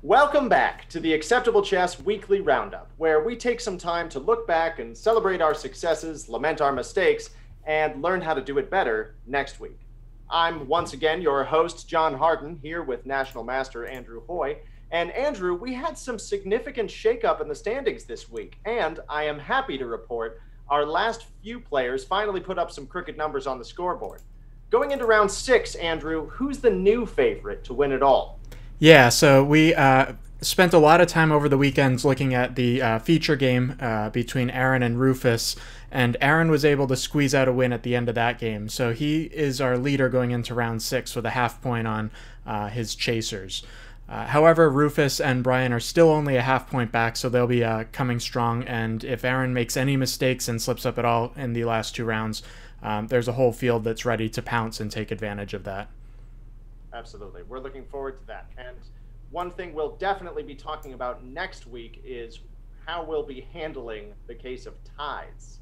Welcome back to the Acceptable Chess Weekly Roundup, where we take some time to look back and celebrate our successes, lament our mistakes, and learn how to do it better next week. I'm once again your host, John Harden, here with National Master Andrew Hoy. And Andrew, we had some significant shakeup in the standings this week, and I am happy to report our last few players finally put up some crooked numbers on the scoreboard. Going into round 6, Andrew, who's the new favorite to win it all? Yeah, so we spent a lot of time over the weekends looking at the feature game between Aaron and Rufus, and Aaron was able to squeeze out a win at the end of that game. So he is our leader going into round 6 with a half point on his chasers. However, Rufus and Brian are still only a half point back, so they'll be coming strong. And if Aaron makes any mistakes and slips up at all in the last 2 rounds, there's a whole field that's ready to pounce and take advantage of that. Absolutely. We're looking forward to that. And one thing we'll definitely be talking about next week is how we'll be handling the case of ties.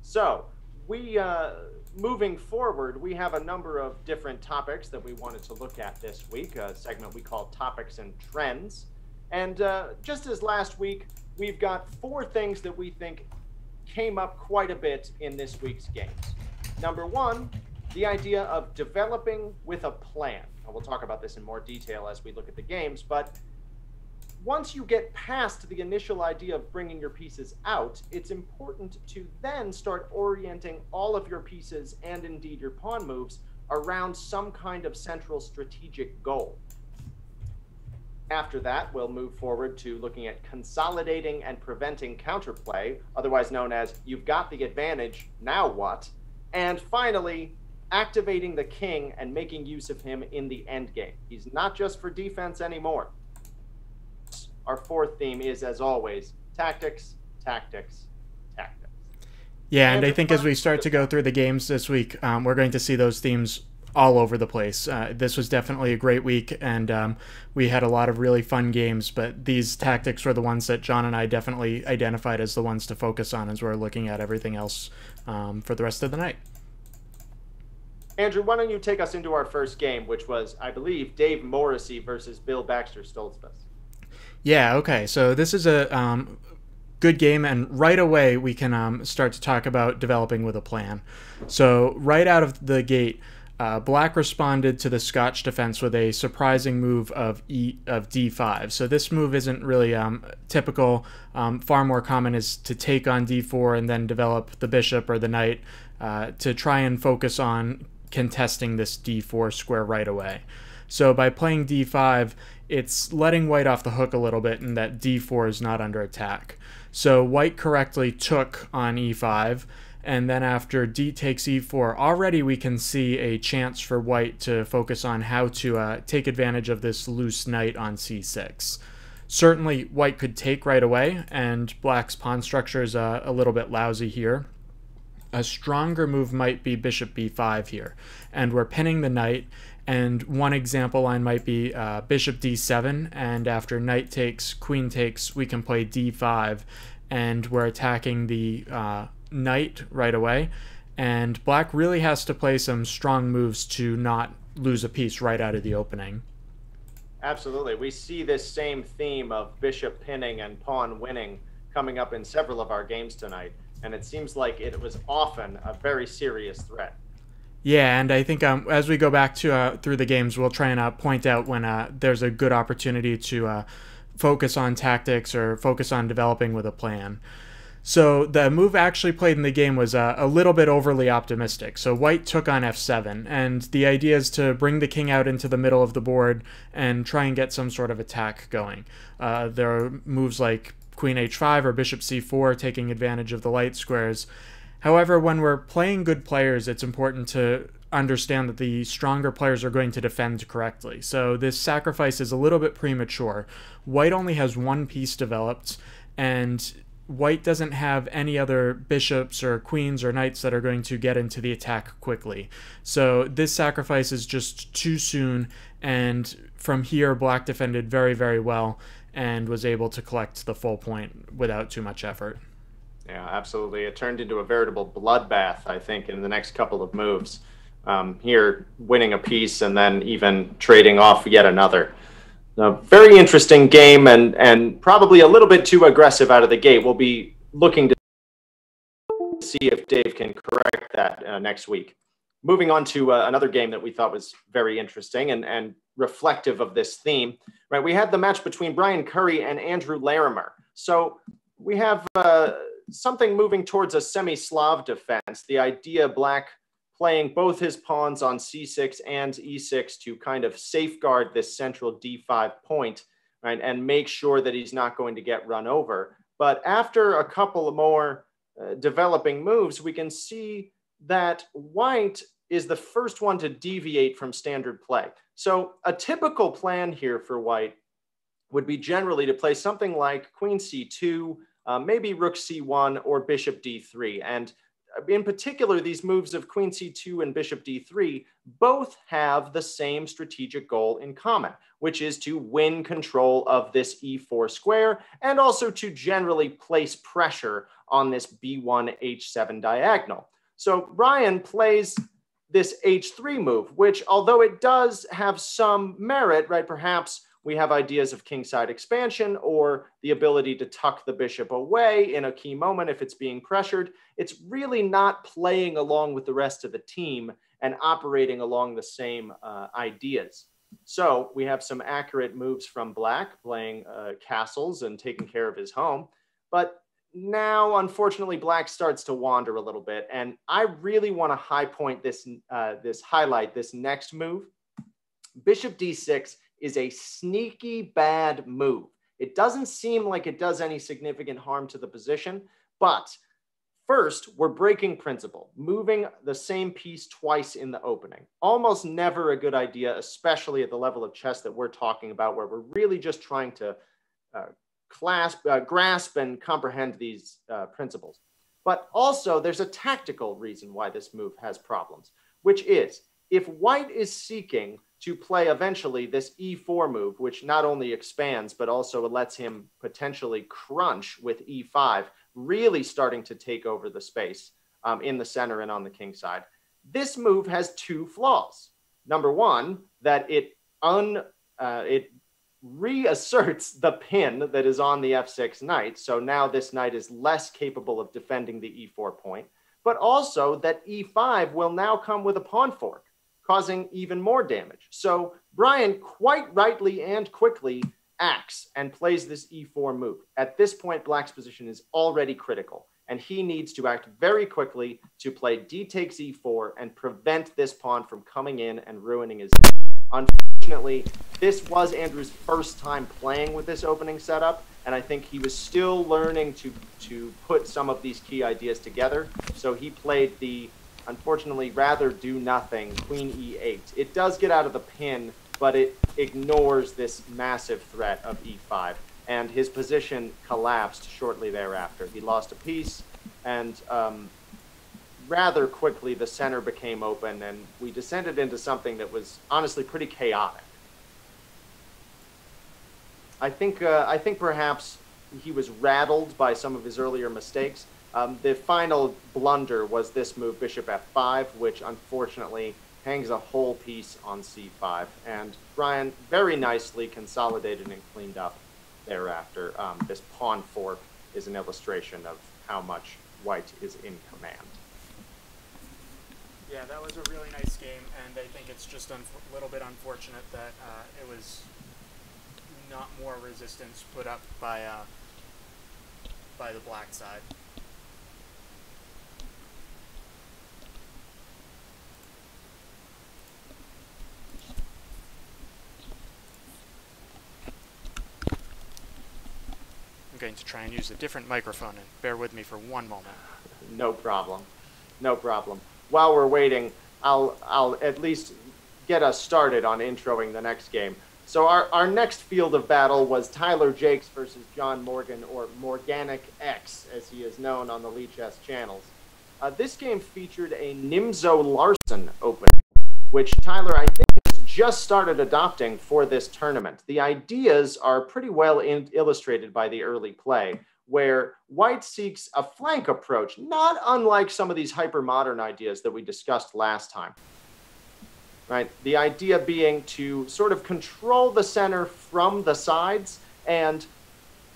So, moving forward, we have a number of different topics that we wanted to look at this week, a segment we call Topics and Trends. And just as last week, we've got 4 things that we think came up quite a bit in this week's games. Number 1, the idea of developing with a plan. And we'll talk about this in more detail as we look at the games, but once you get past the initial idea of bringing your pieces out, it's important to then start orienting all of your pieces and indeed your pawn moves around some kind of central strategic goal. After that, we'll move forward to looking at consolidating and preventing counterplay, otherwise known as you've got the advantage, now what? And finally, activating the king and making use of him in the endgame. He's not just for defense anymore. Our 4th theme is, as always, tactics, tactics, tactics. Yeah, and I think as we start to go through the games this week, we're going to see those themes all over the place. This was definitely a great week, and we had a lot of really fun games, but these tactics were the ones that John and I definitely identified as the ones to focus on as we're looking at everything else for the rest of the night. Andrew, why don't you take us into our first game, which was, I believe, Dave Morrissey versus Bill Baxter Stoltzfus. Yeah, okay. So this is a good game, and right away we can start to talk about developing with a plan. So right out of the gate, Black responded to the Scotch defense with a surprising move of d5. So this move isn't really typical. Far more common is to take on d4 and then develop the bishop or the knight to try and focus on contesting this d4 square right away. So by playing d5, it's letting white off the hook a little bit in that d4 is not under attack. So white correctly took on e5, and then after d takes e4, already we can see a chance for white to focus on how to take advantage of this loose knight on c6. Certainly white could take right away, and black's pawn structure is a little bit lousy here. A stronger move might be bishop b5 here, and we're pinning the knight, and one example line might be bishop d7, and after knight takes, queen takes, we can play d5, and we're attacking the knight right away, and black really has to play some strong moves to not lose a piece right out of the opening. Absolutely. We see this same theme of bishop pinning and pawn winning coming up in several of our games tonight, and it seems like it was often a very serious threat. Yeah, and I think as we go back to through the games, we'll try and point out when there's a good opportunity to focus on tactics or focus on developing with a plan. So the move actually played in the game was a little bit overly optimistic. So white took on f7, and the idea is to bring the king out into the middle of the board and try and get some sort of attack going. There are moves like queen h5 or bishop c4 taking advantage of the light squares. However, when we're playing good players, it's important to understand that the stronger players are going to defend correctly. So this sacrifice is a little bit premature. White only has 1 piece developed, and white doesn't have any other bishops or queens or knights that are going to get into the attack quickly. So this sacrifice is just too soon, and from here black defended very, very well and was able to collect the full point without too much effort. Yeah, absolutely. It turned into a veritable bloodbath, I think, in the next couple of moves. Here, winning a piece and then even trading off yet another. A very interesting game, and probably a little bit too aggressive out of the gate. We'll be looking to see if Dave can correct that next week. Moving on to another game that we thought was very interesting and reflective of this theme, right? We had the match between Brian Curry and Andrew Larimer. So we have something moving towards a semi-Slav defense. The idea Black playing both his pawns on c6 and e6 to kind of safeguard this central d5 point, right, and make sure that he's not going to get run over. But after a couple of more developing moves, we can see that White is the first one to deviate from standard play. So a typical plan here for White would be generally to play something like Queen c2, maybe Rook c1, or Bishop d3. And in particular, these moves of Queen c2 and Bishop d3 both have the same strategic goal in common, which is to win control of this e4 square and also to generally place pressure on this b1 h7 diagonal. So Brian plays this h3 move, which, although it does have some merit, right, perhaps we have ideas of kingside expansion or the ability to tuck the bishop away in a key moment if it's being pressured. It's really not playing along with the rest of the team and operating along the same ideas. So we have some accurate moves from Black, playing castles and taking care of his home. But now, unfortunately, Black starts to wander a little bit. And I really want to high point this, highlight this next move. Bishop d6 is a sneaky bad move. It doesn't seem like it does any significant harm to the position, but first, we're breaking principle, moving the same piece twice in the opening. Almost never a good idea, especially at the level of chess that we're talking about, where we're really just trying to grasp and comprehend these principles. But also, there's a tactical reason why this move has problems, which is if White is seeking to play eventually this e4 move, which not only expands, but also lets him potentially crunch with e5, really starting to take over the space in the center and on the king side. This move has two flaws. Number one, that it reasserts the pin that is on the f6 knight. So now this knight is less capable of defending the e4 point, but also that e5 will now come with a pawn fork, causing even more damage. So Brian quite rightly and quickly acts and plays this e4 move. At this point, Black's position is already critical, and he needs to act very quickly to play d takes e4 and prevent this pawn from coming in and ruining his game. Unfortunately, this was Andrew's first time playing with this opening setup, and I think he was still learning to put some of these key ideas together. So he played the, unfortunately, rather do nothing, Queen e8. It does get out of the pin, but it ignores this massive threat of e5. And his position collapsed shortly thereafter. He lost a piece, and rather quickly the center became open, and we descended into something that was honestly pretty chaotic. I think perhaps he was rattled by some of his earlier mistakes. The final blunder was this move, Bishop f5, which unfortunately hangs a whole piece on c5. And Brian very nicely consolidated and cleaned up thereafter. This pawn fork is an illustration of how much White is in command. Yeah, that was a really nice game, and I think it's just a little bit unfortunate that it was not more resistance put up by the Black side. I'm going to try and use a different microphone, and bear with me for one moment. No problem. No problem. While we're waiting, I'll at least get us started on introing the next game. So our next field of battle was Tyler Jakes versus John Morgan, or Morganic X, as he is known on the Lee Chess channels. This game featured a Nimzo Larson opening, which Tyler, I think, has just started adopting for this tournament. The ideas are pretty well illustrated by the early play, where White seeks a flank approach, not unlike some of these hyper-modern ideas that we discussed last time. right? The idea being to sort of control the center from the sides and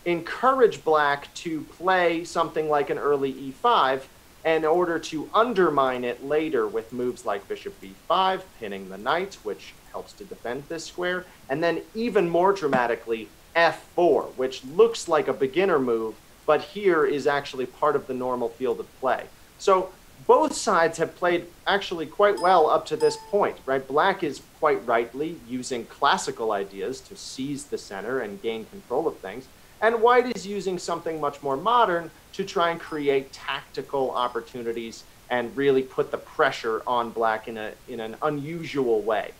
encourage black to play something like an early e5 in order to undermine it later with moves like bishop b5, pinning the knight, which helps to defend this square, and then even more dramatically, f4, which looks like a beginner move, but here is actually part of the normal field of play. So both sides have played actually quite well up to this point, right? Black is quite rightly using classical ideas to seize the center and gain control of things, and white is using something much more modern to try and create tactical opportunities and really put the pressure on black in an unusual way.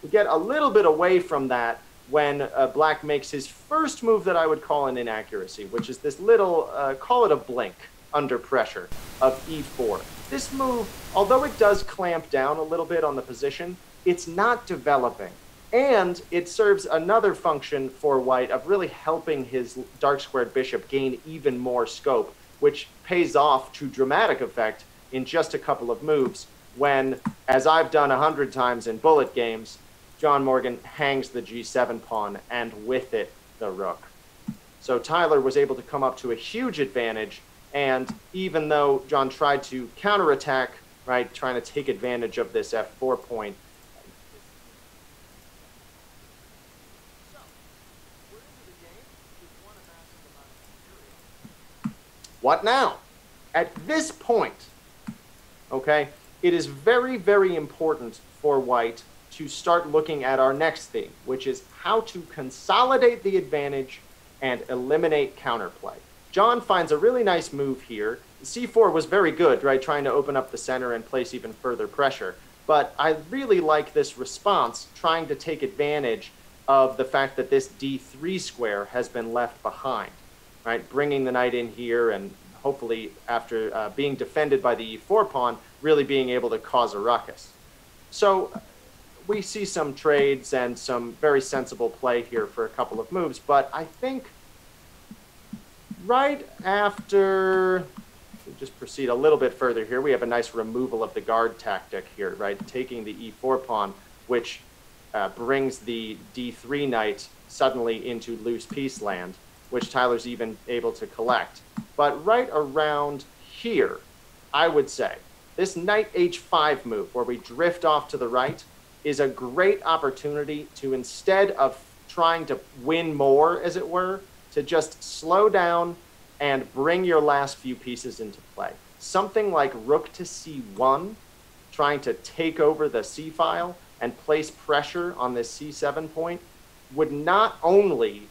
We get a little bit away from that when black makes his first move that I would call an inaccuracy, which is this little, call it a blink under pressure of e4. This move, although it does clamp down a little bit on the position, it's not developing. And it serves another function for white of really helping his dark squared bishop gain even more scope, which pays off to dramatic effect in just a couple of moves when, as I've done 100 times in bullet games, John Morgan hangs the g7 pawn and with it the rook. So Tyler was able to come up to a huge advantage, and even though John tried to counterattack, right, trying to take advantage of this f4 point, what now? At this point, okay, it is very, very important for white to start looking at our next theme, which is how to consolidate the advantage and eliminate counterplay. John finds a really nice move here. c4 was very good, right, trying to open up the center and place even further pressure. But I really like this response, trying to take advantage of the fact that this d3 square has been left behind, right, bringing the knight in here and hopefully after being defended by the e4 pawn, really being able to cause a ruckus. So we see some trades and some very sensible play here for a couple of moves, but I think right after, we just proceed a little bit further here, we have a nice removal of the guard tactic here, right, taking the e4 pawn, which brings the d3 knight suddenly into loose piece land, which Tyler's even able to collect. But right around here, I would say, this knight h5 move, where we drift off to the right, is a great opportunity to, instead of trying to win more, as it were, to just slow down and bring your last few pieces into play. Something like rook to c1, trying to take over the c file and place pressure on this c7 point, would not only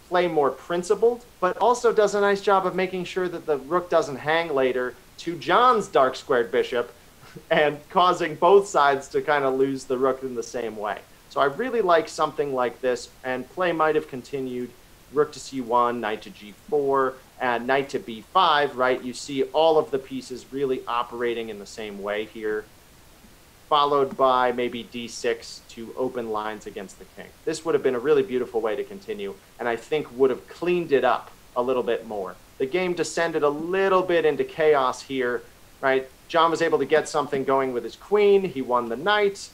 play more principled, but also does a nice job of making sure that the rook doesn't hang later to John's dark squared bishop and causing both sides to kind of lose the rook in the same way. So I really like something like this, and play might have continued rook to c1, knight to g4, and knight to b5, right? You see all of the pieces really operating in the same way here, followed by maybe d6 to open lines against the king. This would have been a really beautiful way to continue, and I think would have cleaned it up a little bit more. The game descended a little bit into chaos here, right? John was able to get something going with his queen. He won the knight.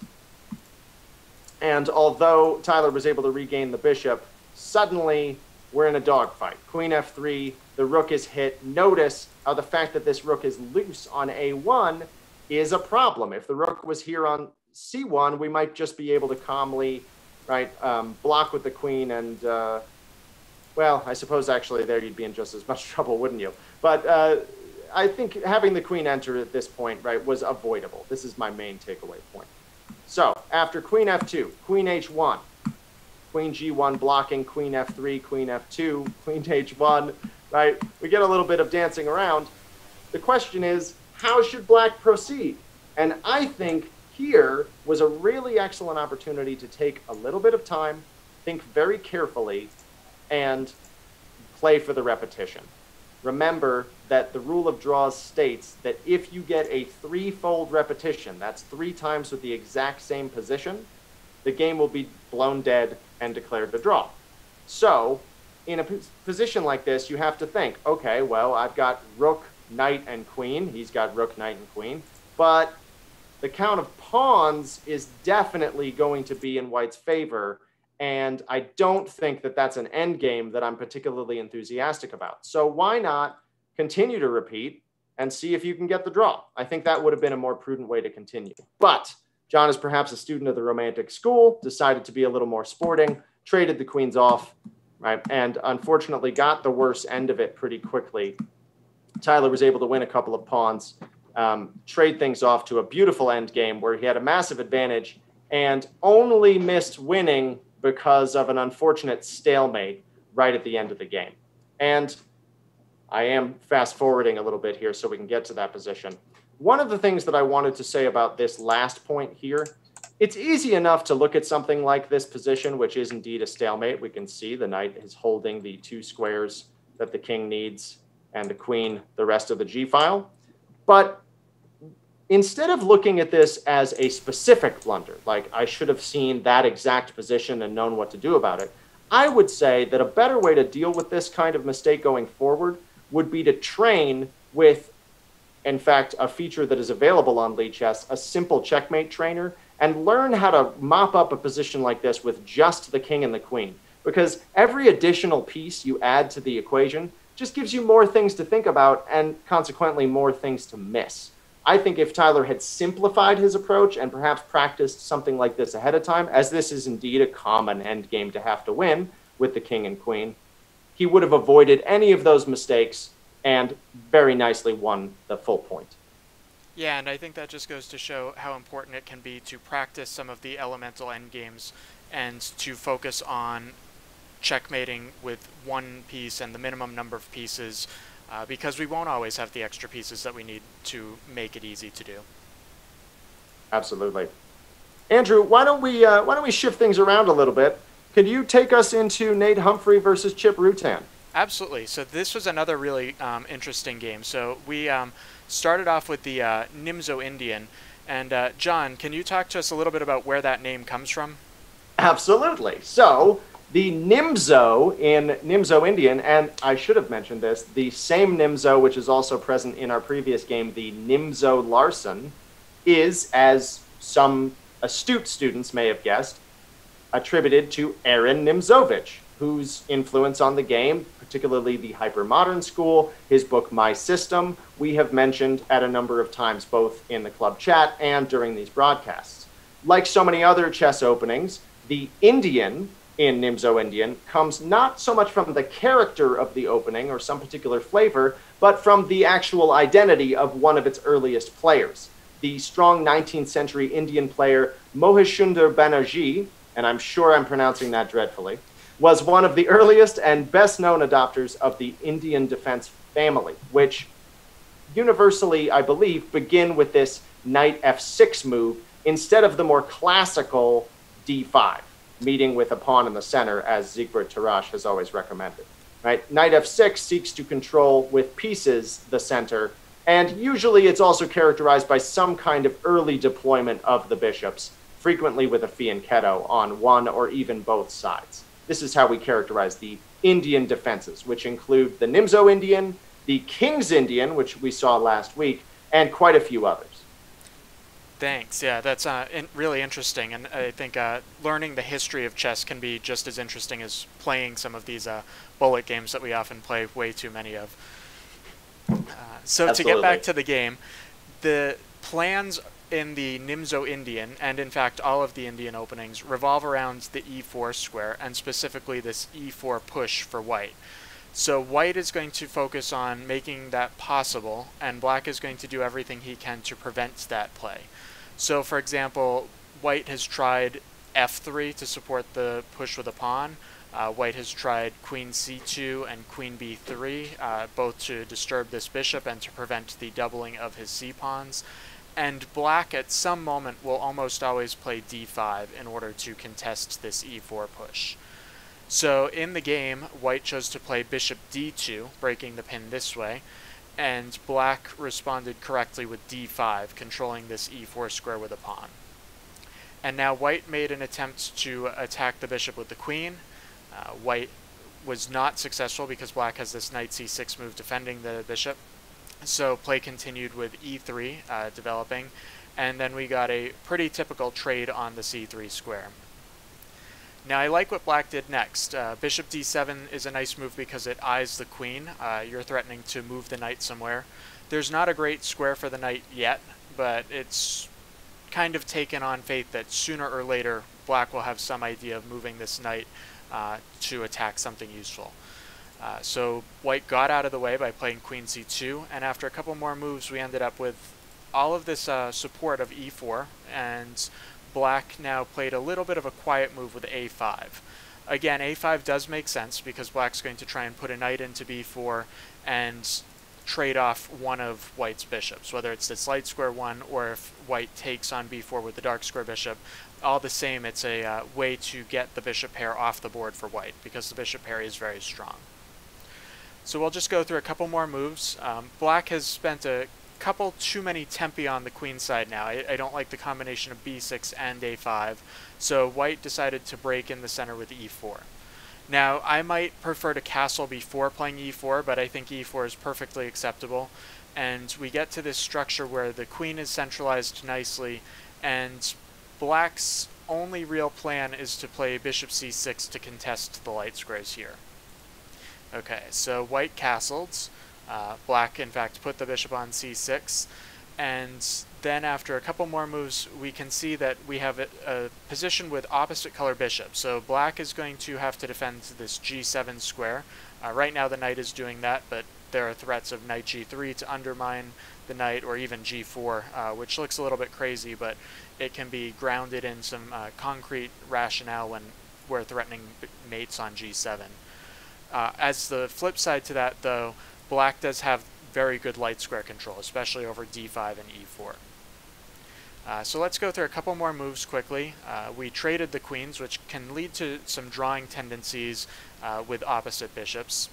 And although Tyler was able to regain the bishop, suddenly we're in a dogfight. Queen f3, the rook is hit. Notice how the fact that this rook is loose on a1 is a problem. If the rook was here on c1, we might just be able to calmly, right, block with the queen and, well, I suppose actually there you'd be in just as much trouble, wouldn't you? But I think having the queen enter at this point, right, was avoidable. This is my main takeaway point. So after queen f2, queen h1, queen g1 blocking, queen f3, queen f2, queen h1, right? We get a little bit of dancing around. The question is, how should black proceed? And I think here was a really excellent opportunity to take a little bit of time, think very carefully, and play for the repetition. Remember that the rule of draws states that if you get a threefold repetition, that's 3 times with the exact same position, the game will be blown dead and declared a draw. So in a position like this, you have to think, okay, well, I've got rook, knight, and queen. He's got rook, knight, and queen. But the count of pawns is definitely going to be in white's favor, and I don't think that that's an end game that I'm particularly enthusiastic about. So why not continue to repeat and see if you can get the draw? I think that would have been a more prudent way to continue. But John is perhaps a student of the romantic school, decided to be a little more sporting, traded the queens off, right, and unfortunately got the worst end of it pretty quickly. Tyler was able to win a couple of pawns, trade things off to a beautiful end game where he had a massive advantage and only missed winning because of an unfortunate stalemate right at the end of the game. And I am fast forwarding a little bit here so we can get to that position. One of the things that I wanted to say about this last point here, it's easy enough to look at something like this position, which is indeed a stalemate. We can see the knight is holding the 2 squares that the king needs and the queen the rest of the g-file. But instead of looking at this as a specific blunder, like I should have seen that exact position and known what to do about it, I would say that a better way to deal with this kind of mistake going forward would be to train with, in fact, a feature that is available on Lead Chess, a simple checkmate trainer, and learn how to mop up a position like this with just the king and the queen. Because every additional piece you add to the equation just gives you more things to think about and consequently more things to miss. I think if Tyler had simplified his approach and perhaps practiced something like this ahead of time, as this is indeed a common endgame to have to win with the king and queen, he would have avoided any of those mistakes and very nicely won the full point. Yeah, and I think that just goes to show how important it can be to practice some of the elemental endgames and to focus on checkmating with one piece and the minimum number of pieces, because we won't always have the extra pieces that we need to make it easy to do. Absolutely. Andrew, why don't we shift things around a little bit? Could you take us into Nate Humphrey versus Chip Rutan? Absolutely. So this was another really interesting game. So we started off with the Nimzo Indian. And John, can you talk to us a little bit about where that name comes from? Absolutely. So the Nimzo in Nimzo Indian, and I should have mentioned this, the same Nimzo which is also present in our previous game, the Nimzo Larson, is, as some astute students may have guessed, attributed to Aaron Nimzovich, whose influence on the game, particularly the hyper-modern school, his book My System, we have mentioned at a number of times, both in the club chat and during these broadcasts. Like so many other chess openings, the Indian in Nimzo Indian comes not so much from the character of the opening or some particular flavor, but from the actual identity of one of its earliest players. The strong 19th century Indian player Mohishundar Banerjee, and I'm sure I'm pronouncing that dreadfully, was one of the earliest and best known adopters of the Indian defense family, which universally, I believe, begin with this knight f6 move instead of the more classical d5, meeting with a pawn in the center, as Siegbert Tarrasch has always recommended. Right? Knight f6 seeks to control with pieces the center, and usually it's also characterized by some kind of early deployment of the bishops, frequently with a fianchetto on one or even both sides. This is how we characterize the Indian defenses, which include the Nimzo Indian, the King's Indian, which we saw last week, and quite a few others. Thanks. Yeah, that's really interesting, and I think learning the history of chess can be just as interesting as playing some of these bullet games that we often play way too many of. So Absolutely. To get back to the game, the plans in the Nimzo Indian, and in fact all of the Indian openings, revolve around the e4 square, and specifically this e4 push for white. So white is going to focus on making that possible, and black is going to do everything he can to prevent that play. So for example, white has tried f3 to support the push with a pawn. White has tried queen c2 and queen b3, both to disturb this bishop and to prevent the doubling of his c-pawns. And black at some moment will almost always play d5 in order to contest this e4 push. So in the game, white chose to play bishop d2, breaking the pin this way, and black responded correctly with d5, controlling this e4 square with a pawn. And now white made an attempt to attack the bishop with the queen. White was not successful because black has this knight c6 move defending the bishop. So play continued with e3 developing, and then we got a pretty typical trade on the c3 square. Now I like what black did next. Bishop d7 is a nice move because it eyes the queen. You're threatening to move the knight somewhere. There's not a great square for the knight yet, but it's kind of taken on faith that sooner or later black will have some idea of moving this knight to attack something useful. So white got out of the way by playing queen c2, and after a couple more moves we ended up with all of this support of e4, and black now played a little bit of a quiet move with a5. Again, a5 does make sense because black's going to try and put a knight into b4 and trade off one of white's bishops, whether it's this light square one or if white takes on b4 with the dark square bishop. All the same, it's a way to get the bishop pair off the board for white because the bishop pair is very strong. So we'll just go through a couple more moves. Black has spent a couple too many tempi on the queen side now. I don't like the combination of b6 and a5, so white decided to break in the center with e4. Now, I might prefer to castle before playing e4, but I think e4 is perfectly acceptable, and we get to this structure where the queen is centralized nicely, and black's only real plan is to play bishop c6 to contest the light squares here. Okay, so white castled. Black, in fact, put the bishop on c6, and then after a couple more moves, we can see that we have a position with opposite color bishops. So black is going to have to defend this g7 square. Right now the knight is doing that, but there are threats of knight g3 to undermine the knight, or even g4, which looks a little bit crazy, but it can be grounded in some concrete rationale when we're threatening mates on g7. As the flip side to that, though, black does have very good light square control, especially over d5 and e4. So let's go through a couple more moves quickly. We traded the queens, which can lead to some drawing tendencies with opposite bishops.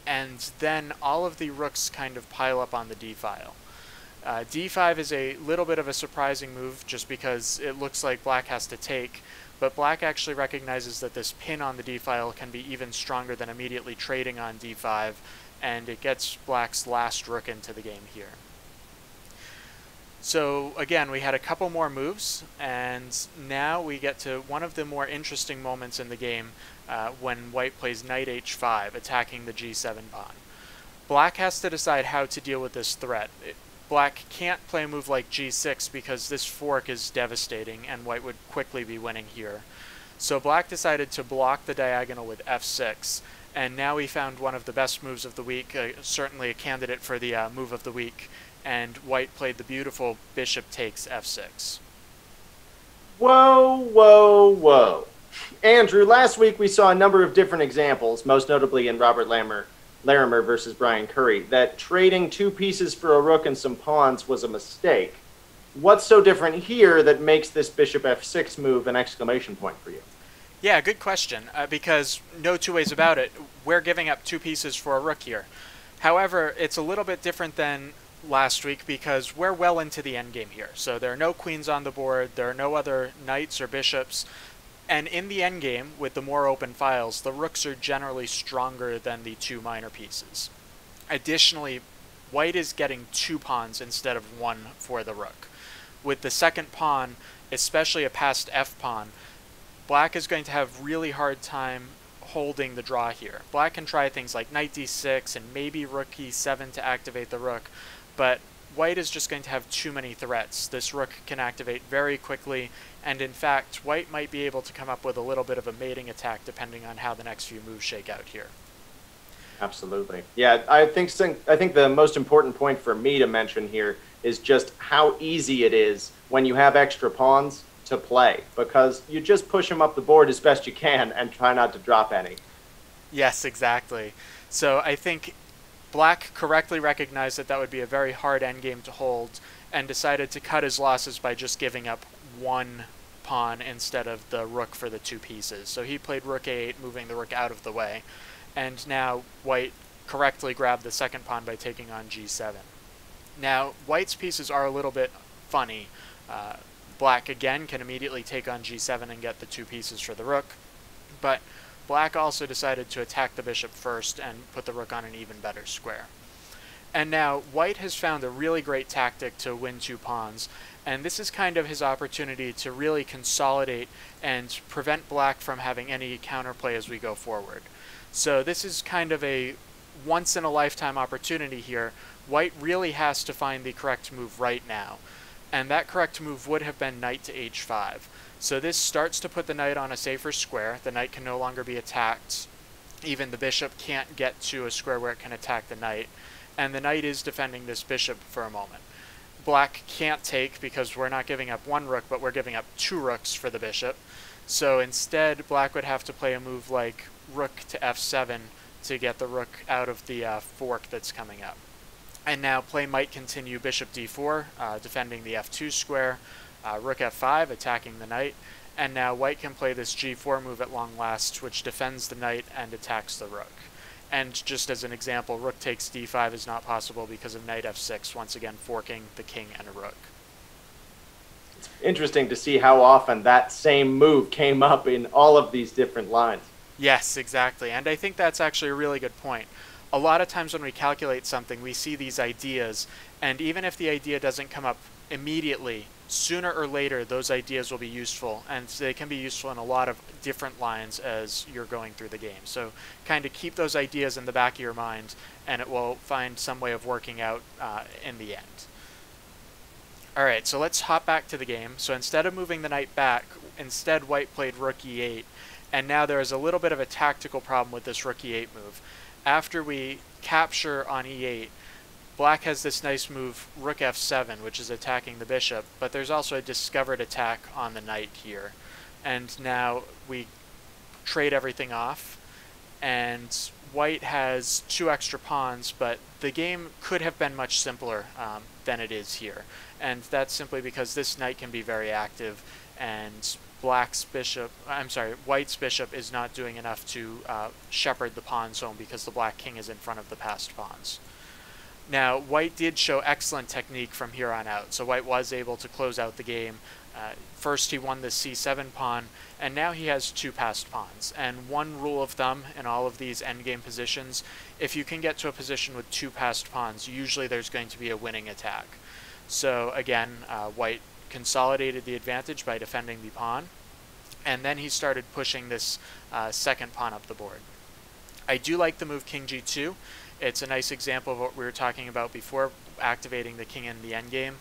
And then all of the rooks kind of pile up on the d-file. d5 is a little bit of a surprising move just because it looks like black has to take, but black actually recognizes that this pin on the d-file can be even stronger than immediately trading on d5, and it gets black's last rook into the game here. So again, we had a couple more moves, and now we get to one of the more interesting moments in the game when white plays knight h5, attacking the g7 pawn. Black has to decide how to deal with this threat. Black can't play a move like g6 because this fork is devastating and white would quickly be winning here. So black decided to block the diagonal with f6, and now we found one of the best moves of the week, certainly a candidate for the move of the week, and white played the beautiful bishop takes f6. Whoa, whoa, whoa. Andrew, last week we saw a number of different examples, most notably in Robert Larimer versus Brian Curry, that trading two pieces for a rook and some pawns was a mistake. What's so different here that makes this bishop f6 move an exclamation point for you? Yeah, good question, because no two ways about it, we're giving up two pieces for a rook here. However, it's a little bit different than last week because we're well into the endgame here. So there are no queens on the board, there are no other knights or bishops, and in the endgame, with the more open files, the rooks are generally stronger than the two minor pieces. Additionally, white is getting two pawns instead of one for the rook. With the second pawn, especially a passed f pawn, black is going to have really hard time holding the draw here. Black can try things like knight d6 and maybe rook e7 to activate the rook, but white is just going to have too many threats. This rook can activate very quickly, and in fact, white might be able to come up with a little bit of a mating attack depending on how the next few moves shake out here. Absolutely. Yeah, I think the most important point for me to mention here is just how easy it is when you have extra pawns to play, because you just push them up the board as best you can and try not to drop any. Yes, exactly. So I think black correctly recognized that that would be a very hard endgame to hold and decided to cut his losses by just giving up one pawn instead of the rook for the two pieces. So he played rook a8, moving the rook out of the way, and now white correctly grabbed the second pawn by taking on g7. Now, white's pieces are a little bit funny. Black again can immediately take on g7 and get the two pieces for the rook, but black also decided to attack the bishop first and put the rook on an even better square. And now white has found a really great tactic to win two pawns, And this is kind of his opportunity to really consolidate and prevent black from having any counterplay as we go forward. So this is kind of a once-in-a-lifetime opportunity here. White really has to find the correct move right now. And that correct move would have been knight to h5. So this starts to put the knight on a safer square. The knight can no longer be attacked. Even the bishop can't get to a square where it can attack the knight. And the knight is defending this bishop for a moment. Black can't take because we're not giving up one rook, but we're giving up two rooks for the bishop. So instead, black would have to play a move like rook to f7 to get the rook out of the fork that's coming up. And now play might continue bishop d4, defending the f2 square, rook f5, attacking the knight, and now white can play this g4 move at long last, which defends the knight and attacks the rook. And just as an example, rook takes d5 is not possible because of knight f6, once again forking the king and a rook. It's interesting to see how often that same move came up in all of these different lines. Yes, exactly. And I think that's actually a really good point. A lot of times when we calculate something, we see these ideas, and even if the idea doesn't come up immediately, sooner or later those ideas will be useful, and they can be useful in a lot of different lines as you're going through the game. So kind of keep those ideas in the back of your mind, and it will find some way of working out in the end. Alright, so let's hop back to the game. So instead of moving the knight back, instead white played rook e8, and now there is a little bit of a tactical problem with this rook e8 move. After we capture on e8, black has this nice move, rook f7, which is attacking the bishop, but there's also a discovered attack on the knight here. And now we trade everything off, and white has two extra pawns, but the game could have been much simpler than it is here. And that's simply because this knight can be very active, and white's bishop is not doing enough to shepherd the pawns home because the black king is in front of the passed pawns. Now, white did show excellent technique from here on out, so white was able to close out the game. First he won the c7 pawn, and now he has two passed pawns. And one rule of thumb in all of these endgame positions, if you can get to a position with two passed pawns, usually there's going to be a winning attack. So again, white consolidated the advantage by defending the pawn, and then he started pushing this second pawn up the board. I do like the move king g2. It's a nice example of what we were talking about before, activating the king in the endgame.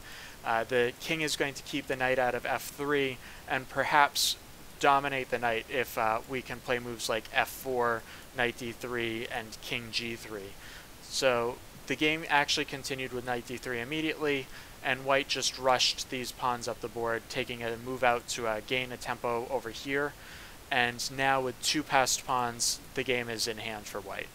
The king is going to keep the knight out of f3 and perhaps dominate the knight if we can play moves like f4, knight d3, and king g3. So the game actually continued with knight d3 immediately, and white just rushed these pawns up the board, taking a move out to gain a tempo over here. And now with two passed pawns, the game is in hand for white.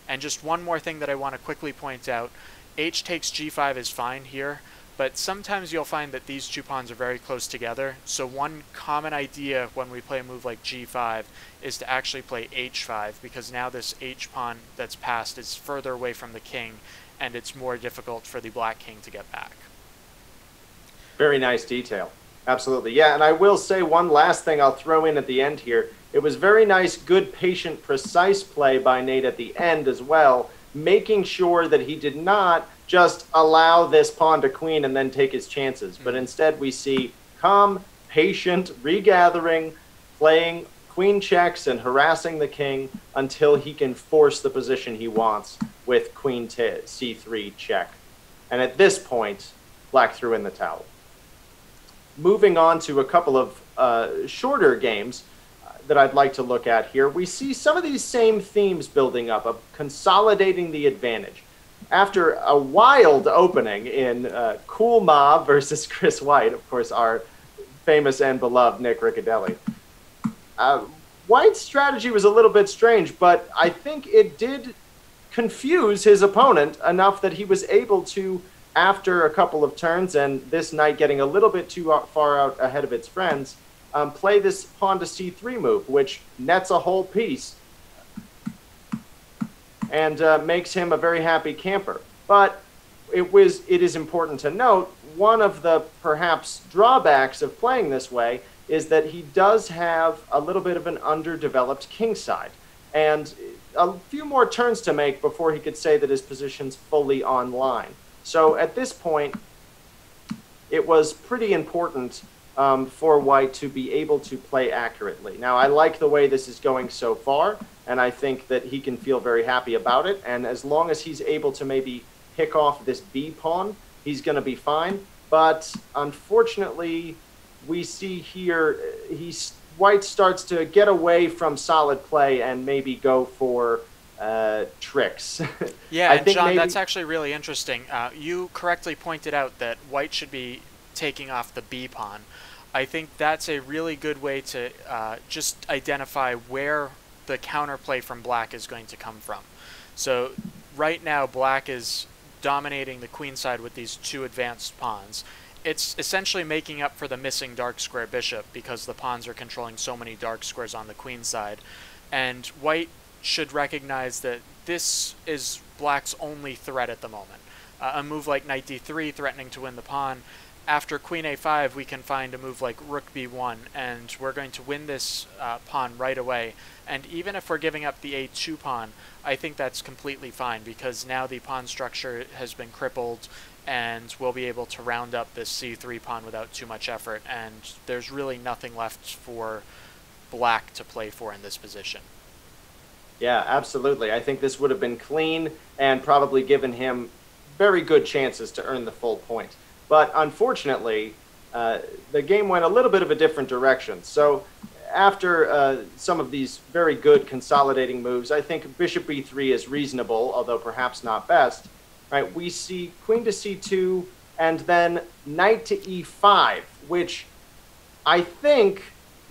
And just one more thing that I want to quickly point out, h takes g5 is fine here, but sometimes you'll find that these two pawns are very close together. So one common idea when we play a move like g5 is to actually play h5, because now this h pawn that's passed is further away from the king, and it's more difficult for the black king to get back. Very nice detail. Absolutely. Yeah, and I will say one last thing I'll throw in at the end here. It was very nice, good, patient, precise play by Nate at the end as well, making sure that he did not just allow this pawn to queen and then take his chances. But instead we see calm, patient, regathering, playing queen checks and harassing the king until he can force the position he wants with queen to c3 check. And at this point, black threw in the towel. Moving on to a couple of shorter games that I'd like to look at here, we see some of these same themes building up of consolidating the advantage. After a wild opening in Cool Ma versus Chris White, of course, our famous and beloved Nick Riccadelli, White's strategy was a little bit strange, but I think it did confuse his opponent enough that he was able to, after a couple of turns and this knight getting a little bit too far out ahead of its friends, play this pawn to c3 move, which nets a whole piece and makes him a very happy camper. But it is important to note, one of the perhaps drawbacks of playing this way is that he does have a little bit of an underdeveloped king side, and a few more turns to make before he could say that his position's fully online. So at this point, it was pretty important for white to be able to play accurately. Now, I like the way this is going so far, and I think that he can feel very happy about it. And as long as he's able to maybe pick off this B pawn, he's going to be fine. But unfortunately, we see here white starts to get away from solid play and maybe go for tricks. Yeah, and John, that's actually really interesting. You correctly pointed out that white should be taking off the B pawn. I think that's a really good way to just identify where the counterplay from black is going to come from. So right now, black is dominating the queen side with these two advanced pawns. It's essentially making up for the missing dark square bishop because the pawns are controlling so many dark squares on the queen side. And white should recognize that this is black's only threat at the moment. A move like knight d3 threatening to win the pawn. After queen a5, we can find a move like rook b1, and we're going to win this pawn right away. And even if we're giving up the a2 pawn, I think that's completely fine, because now the pawn structure has been crippled, and we'll be able to round up this c3 pawn without too much effort, and there's really nothing left for black to play for in this position. Yeah, absolutely. I think this would have been clean and probably given him very good chances to earn the full point. But unfortunately, the game went a little bit of a different direction. So after some of these very good consolidating moves, I think bishop b3 is reasonable, although perhaps not best. Right? We see queen to c2 and then knight to e5, which I think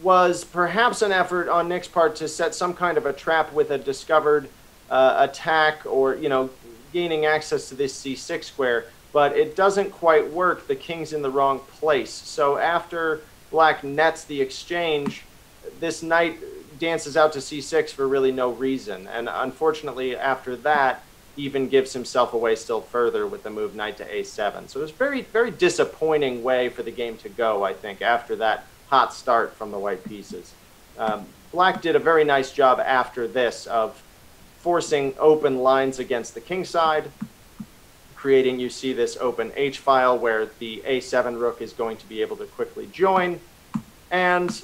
was perhaps an effort on Nick's part to set some kind of a trap with a discovered attack, or, you know, gaining access to this c6 square. But it doesn't quite work. The king's in the wrong place. So after black nets the exchange, this knight dances out to c6 for really no reason. And unfortunately, after that, even gives himself away still further with the move knight to a7. So it's a very, very disappointing way for the game to go, I think, after that hot start from the white pieces. Black did a very nice job after this of forcing open lines against the king side, creating, you see this open h-file where the a7 rook is going to be able to quickly join. And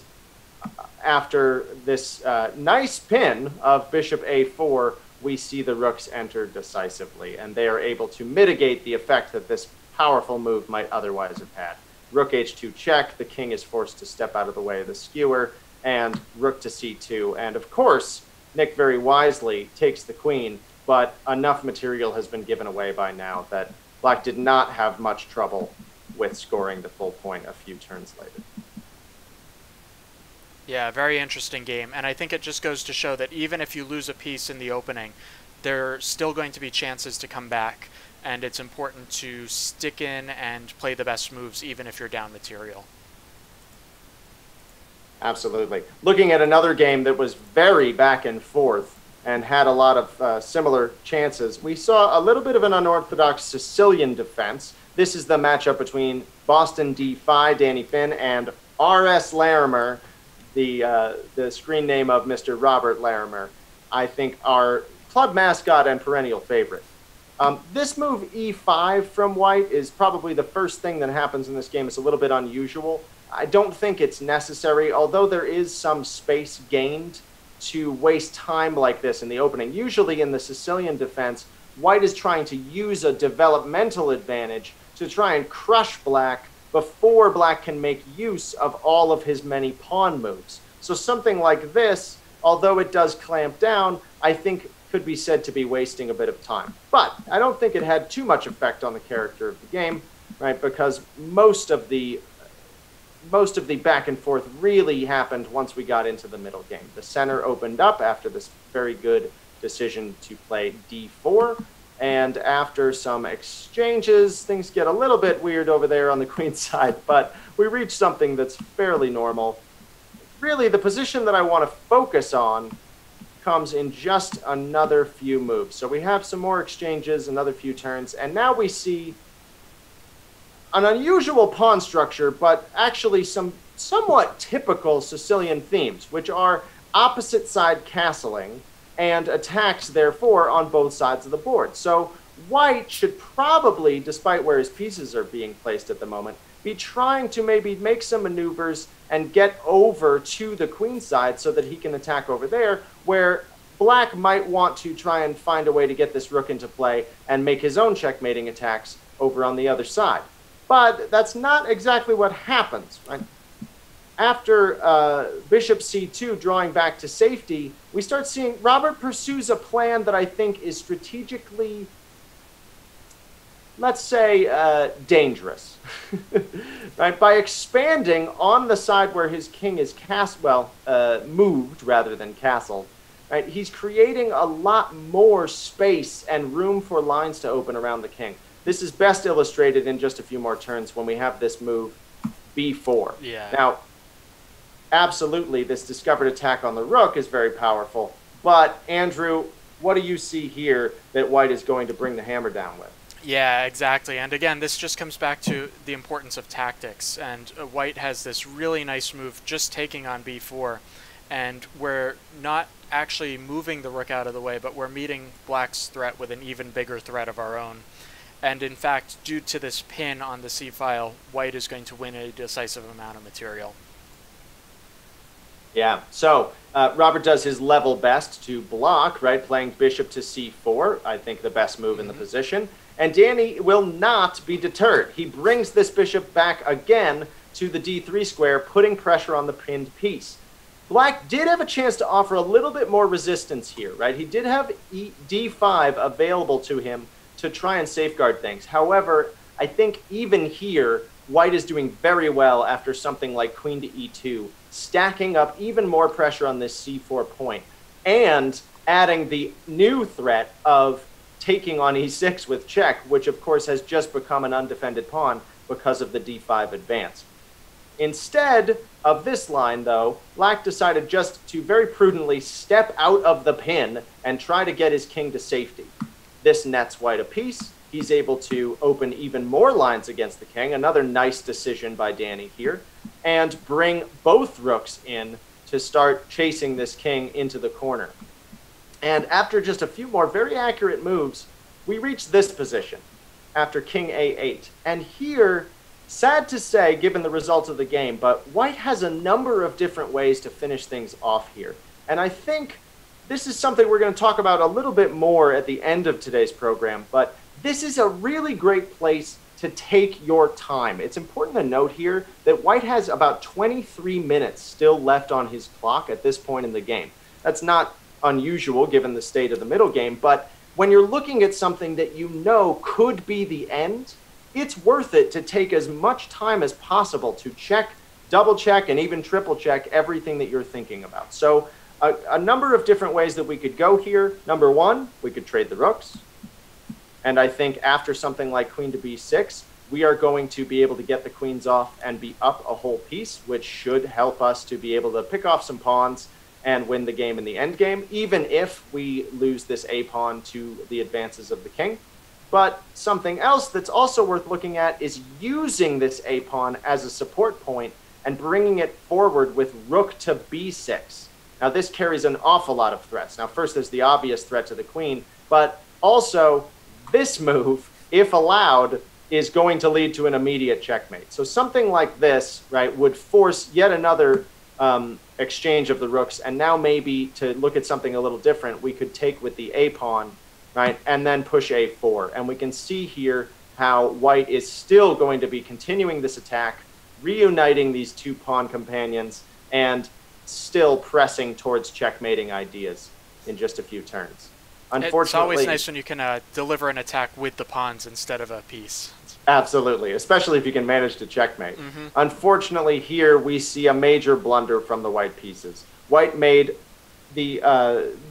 after this nice pin of bishop a4, we see the rooks enter decisively, and they are able to mitigate the effect that this powerful move might otherwise have had. Rook h2 check, the king is forced to step out of the way of the skewer, and rook to c2. And of course, Nick very wisely takes the queen, but enough material has been given away by now that black did not have much trouble with scoring the full point a few turns later. Yeah, very interesting game, and I think it just goes to show that even if you lose a piece in the opening, there are still going to be chances to come back, and it's important to stick in and play the best moves even if you're down material. Absolutely. Looking at another game that was very back and forth and had a lot of similar chances, we saw a little bit of an unorthodox Sicilian defense. This is the matchup between Boston D-Fi, Danny Finn, and R.S. Larimer, the screen name of Mr. Robert Larimer, I think our club mascot and perennial favorite. This move E5 from white is probably the first thing that happens in this game. It's a little bit unusual. I don't think it's necessary, although there is some space gained to waste time like this in the opening. Usually in the Sicilian defense, white is trying to use a developmental advantage to try and crush black before black can make use of all of his many pawn moves. So something like this, although it does clamp down, I think could be said to be wasting a bit of time. But I don't think it had too much effect on the character of the game, right? Because most of the back and forth really happened once we got into the middle game. The center opened up after this very good decision to play d4, and after some exchanges, things get a little bit weird over there on the queen side, but we reach something that's fairly normal. Really, the position that I want to focus on comes in just another few moves. So we have some more exchanges, another few turns, and now we see an unusual pawn structure, but actually some somewhat typical Sicilian themes, which are opposite side castling and attacks, therefore, on both sides of the board. So white should probably, despite where his pieces are being placed at the moment, be trying to maybe make some maneuvers and get over to the queen side so that he can attack over there, where black might want to try and find a way to get this rook into play and make his own checkmating attacks over on the other side. But that's not exactly what happens, right? After bishop c2 drawing back to safety, we start seeing Robert pursues a plan that I think is strategically, let's say, dangerous. Right? By expanding on the side where his king is moved rather than castled, right? He's creating a lot more space and room for lines to open around the king. This is best illustrated in just a few more turns when we have this move b4. Yeah. Now, absolutely, this discovered attack on the rook is very powerful. But, Andrew, what do you see here that white is going to bring the hammer down with? Yeah, exactly. And again, this just comes back to the importance of tactics. And white has this really nice move just taking on b4. And we're not actually moving the rook out of the way, but we're meeting black's threat with an even bigger threat of our own. And in fact, due to this pin on the c-file, white is going to win a decisive amount of material. Yeah, so Robert does his level best to block, right, playing bishop to c4, I think the best move in the position. And Danny will not be deterred. He brings this bishop back again to the d3 square, putting pressure on the pinned piece. Black did have a chance to offer a little bit more resistance here, right? He did have d5 available to him to try and safeguard things. However, I think even here, white is doing very well after something like queen to e2, stacking up even more pressure on this c4 point, and adding the new threat of taking on e6 with check, which of course has just become an undefended pawn because of the d5 advance. Instead of this line, though, black decided just to very prudently step out of the pin and try to get his king to safety. This nets white a piece. He's able to open even more lines against the king, another nice decision by Danny here, and bring both rooks in to start chasing this king into the corner. And after just a few more very accurate moves, we reach this position after king a8. And here, sad to say, given the results of the game, but white has a number of different ways to finish things off here. And I think this is something we're going to talk about a little bit more at the end of today's program, but this is a really great place to take your time. It's important to note here that white has about 23 minutes still left on his clock at this point in the game. That's not unusual given the state of the middle game, but when you're looking at something that you know could be the end, it's worth it to take as much time as possible to check, double check, and even triple check everything that you're thinking about. So a number of different ways that we could go here. Number one, we could trade the rooks. And I think after something like queen to b6, we are going to be able to get the queens off and be up a whole piece, which should help us to be able to pick off some pawns and win the game in the end game, even if we lose this a pawn to the advances of the king. But something else that's also worth looking at is using this a pawn as a support point and bringing it forward with rook to b6. Now, this carries an awful lot of threats. Now, first, there's the obvious threat to the queen, but also this move, if allowed, is going to lead to an immediate checkmate. So something like this, right, would force yet another exchange of the rooks, and now maybe to look at something a little different, we could take with the a pawn, right, and then push a4. And we can see here how white is still going to be continuing this attack, reuniting these two pawn companions, and still pressing towards checkmating ideas in just a few turns. Unfortunately, it's always nice when you can deliver an attack with the pawns instead of a piece. Absolutely, especially if you can manage to checkmate. Unfortunately, here we see a major blunder from the white pieces. White made the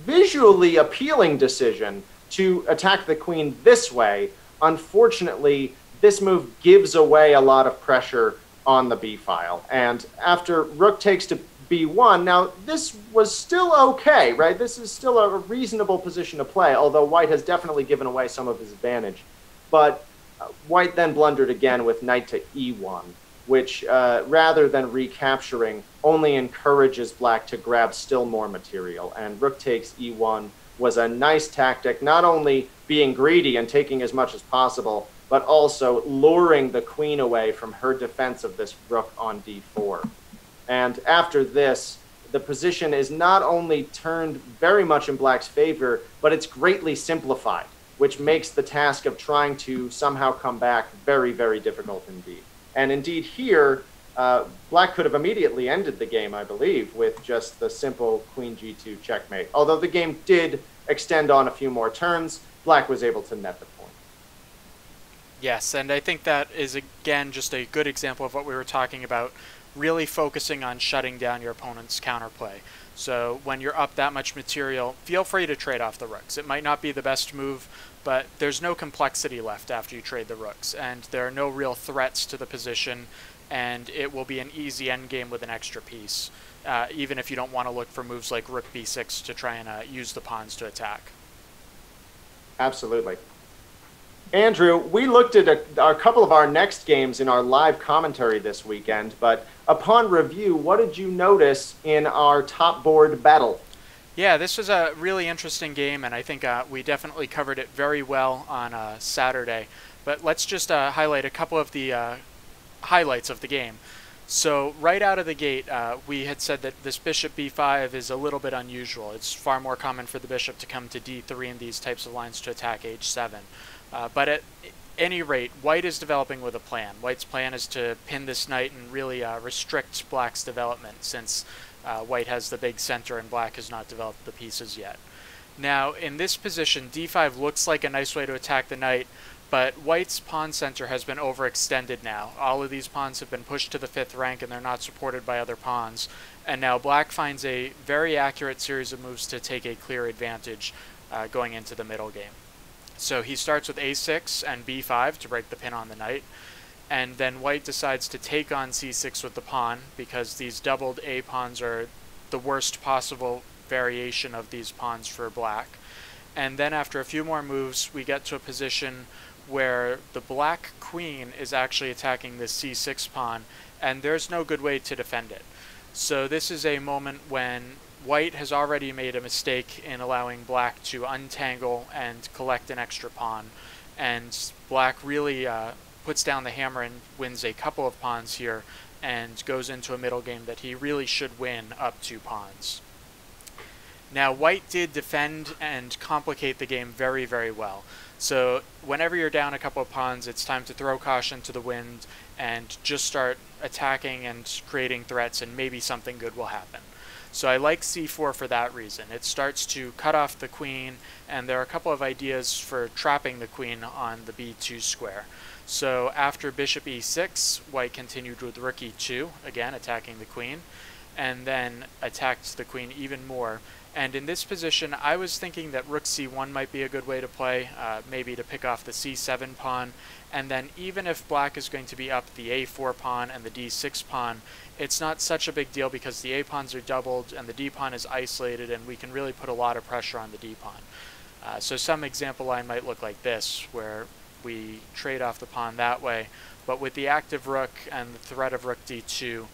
visually appealing decision to attack the queen this way. Unfortunately, this move gives away a lot of pressure on the b-file. And after rook takes to b1, now this was still okay, right? This is still a reasonable position to play, although white has definitely given away some of his advantage. But white then blundered again with knight to e1, which rather than recapturing, only encourages black to grab still more material. And rook takes e1 was a nice tactic, not only being greedy and taking as much as possible, but also luring the queen away from her defense of this rook on d4. And after this, the position is not only turned very much in black's favor, but it's greatly simplified, which makes the task of trying to somehow come back very, very difficult indeed. And indeed here, black could have immediately ended the game, I believe, with just the simple queen g2 checkmate. Although the game did extend on a few more turns, black was able to net the point. Yes, and I think that is, again, just a good example of what we were talking about, really focusing on shutting down your opponent's counterplay. So when you're up that much material, feel free to trade off the rooks. It might not be the best move, but there's no complexity left after you trade the rooks, and there are no real threats to the position, and it will be an easy endgame with an extra piece, even if you don't want to look for moves like rook b6 to try and use the pawns to attack. Absolutely. Andrew, we looked at a couple of our next games in our live commentary this weekend, but upon review, what did you notice in our top board battle? Yeah, this was a really interesting game, and I think we definitely covered it very well on Saturday. But let's just highlight a couple of the highlights of the game. So right out of the gate, we had said that this bishop b5 is a little bit unusual. It's far more common for the bishop to come to d3 in these types of lines to attack h7. But at any rate, white is developing with a plan. White's plan is to pin this knight and really restrict black's development, since white has the big center and black has not developed the pieces yet. Now, in this position, d5 looks like a nice way to attack the knight, but white's pawn center has been overextended now. All of these pawns have been pushed to the 5th rank and they're not supported by other pawns. And now black finds a very accurate series of moves to take a clear advantage going into the middle game. So he starts with a6 and b5 to break the pin on the knight. And then white decides to take on c6 with the pawn, because these doubled a pawns are the worst possible variation of these pawns for black. And then after a few more moves, we get to a position where the black queen is actually attacking this c6 pawn, and there's no good way to defend it. So this is a moment when white has already made a mistake in allowing black to untangle and collect an extra pawn, and black really puts down the hammer and wins a couple of pawns here and goes into a middle game that he really should win up 2 pawns. Now, white did defend and complicate the game very, very well. So whenever you're down a couple of pawns, it's time to throw caution to the wind and just start attacking and creating threats, and maybe something good will happen. So I like c4 for that reason. It starts to cut off the queen, and there are a couple of ideas for trapping the queen on the b2 square. So after bishop e6, white continued with rook e2, again attacking the queen, and then attacked the queen even more. And in this position, I was thinking that rook c1 might be a good way to play, maybe to pick off the c7 pawn, and then even if black is going to be up the a4 pawn and the d6 pawn, it's not such a big deal because the a pawns are doubled and the d pawn is isolated, and we can really put a lot of pressure on the d pawn. So some example line might look like this, where we trade off the pawn that way, but with the active rook and the threat of rook d2,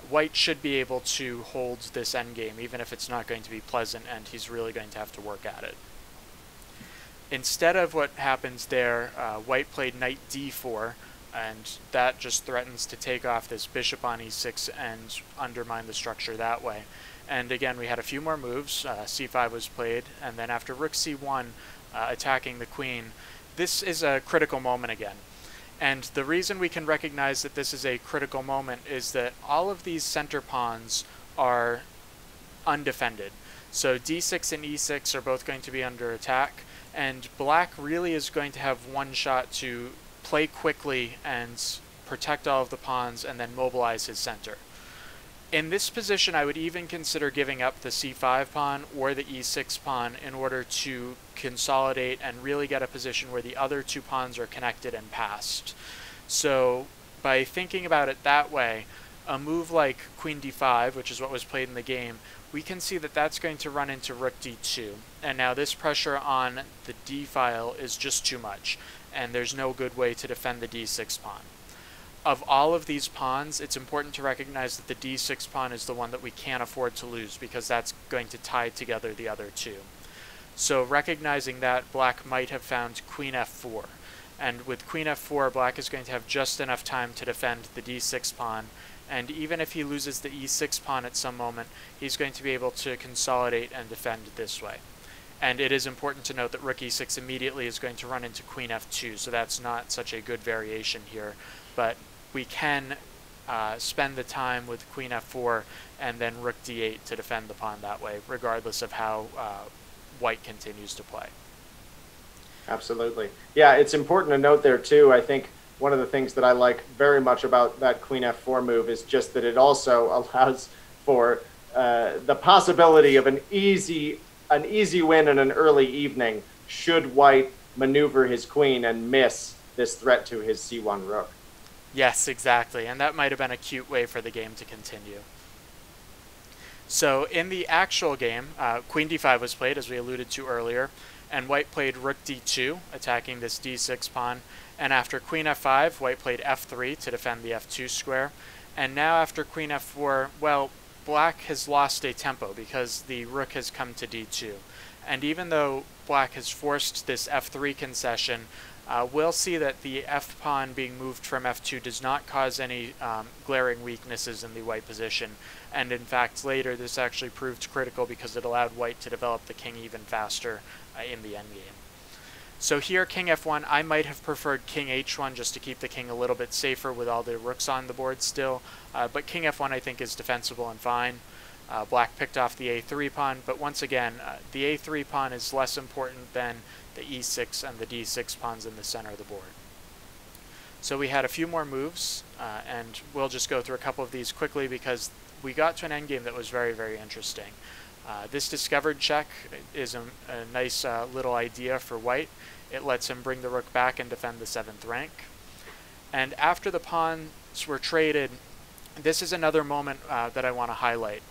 white should be able to hold this endgame, even if it's not going to be pleasant and he's really going to have to work at it. Instead of what happens there, white played knight d4, and that just threatens to take off this bishop on e6 and undermine the structure that way. And again, we had a few more moves. c5 was played, and then after rook c1, attacking the queen, this is a critical moment again. And the reason we can recognize that this is a critical moment is that all of these center pawns are undefended. So d6 and e6 are both going to be under attack, and black really is going to have one shot to play quickly and protect all of the pawns and then mobilize his center. In this position, I would even consider giving up the c5 pawn or the e6 pawn in order to consolidate and really get a position where the other 2 pawns are connected and passed. So by thinking about it that way, a move like queen d5, which is what was played in the game, we can see that that's going to run into rook d2. And now this pressure on the d file is just too much, and there's no good way to defend the d6 pawn. Of all of these pawns, it's important to recognize that the d6 pawn is the one that we can't afford to lose, because that's going to tie together the other 2. So recognizing that, black might have found queen f4. And with queen f4, black is going to have just enough time to defend the d6 pawn, and even if he loses the e6 pawn at some moment, he's going to be able to consolidate and defend this way. And it is important to note that rook e6 immediately is going to run into queen f2, so that's not such a good variation here. But we can spend the time with queen f4 and then rook d8 to defend the pawn that way, regardless of how white continues to play. Absolutely. Yeah, it's important to note there too. I think one of the things that I like very much about that queen f4 move is just that it also allows for the possibility of an easy win in an early evening should white maneuver his queen and miss this threat to his c1 rook. Yes, exactly, and that might have been a cute way for the game to continue. So in the actual game, queen d5 was played, as we alluded to earlier, and white played rook d2, attacking this d6 pawn, and after queen f5, white played f3 to defend the f2 square, and now after queen f4, well, black has lost a tempo because the rook has come to d2. And even though black has forced this f3 concession, we'll see that the f-pawn being moved from f2 does not cause any glaring weaknesses in the white position. And in fact, later this actually proved critical because it allowed white to develop the king even faster in the endgame. So here, king f1, I might have preferred king h1 just to keep the king a little bit safer with all the rooks on the board still. But king f1 I think is defensible and fine. Black picked off the a3 pawn, but once again, the a3 pawn is less important than the e6 and the d6 pawns in the center of the board. So we had a few more moves, and we'll just go through a couple of these quickly because we got to an endgame that was very, very interesting. This discovered check is a nice little idea for white. It lets him bring the rook back and defend the 7th rank. And after the pawns were traded, this is another moment that I want to highlight.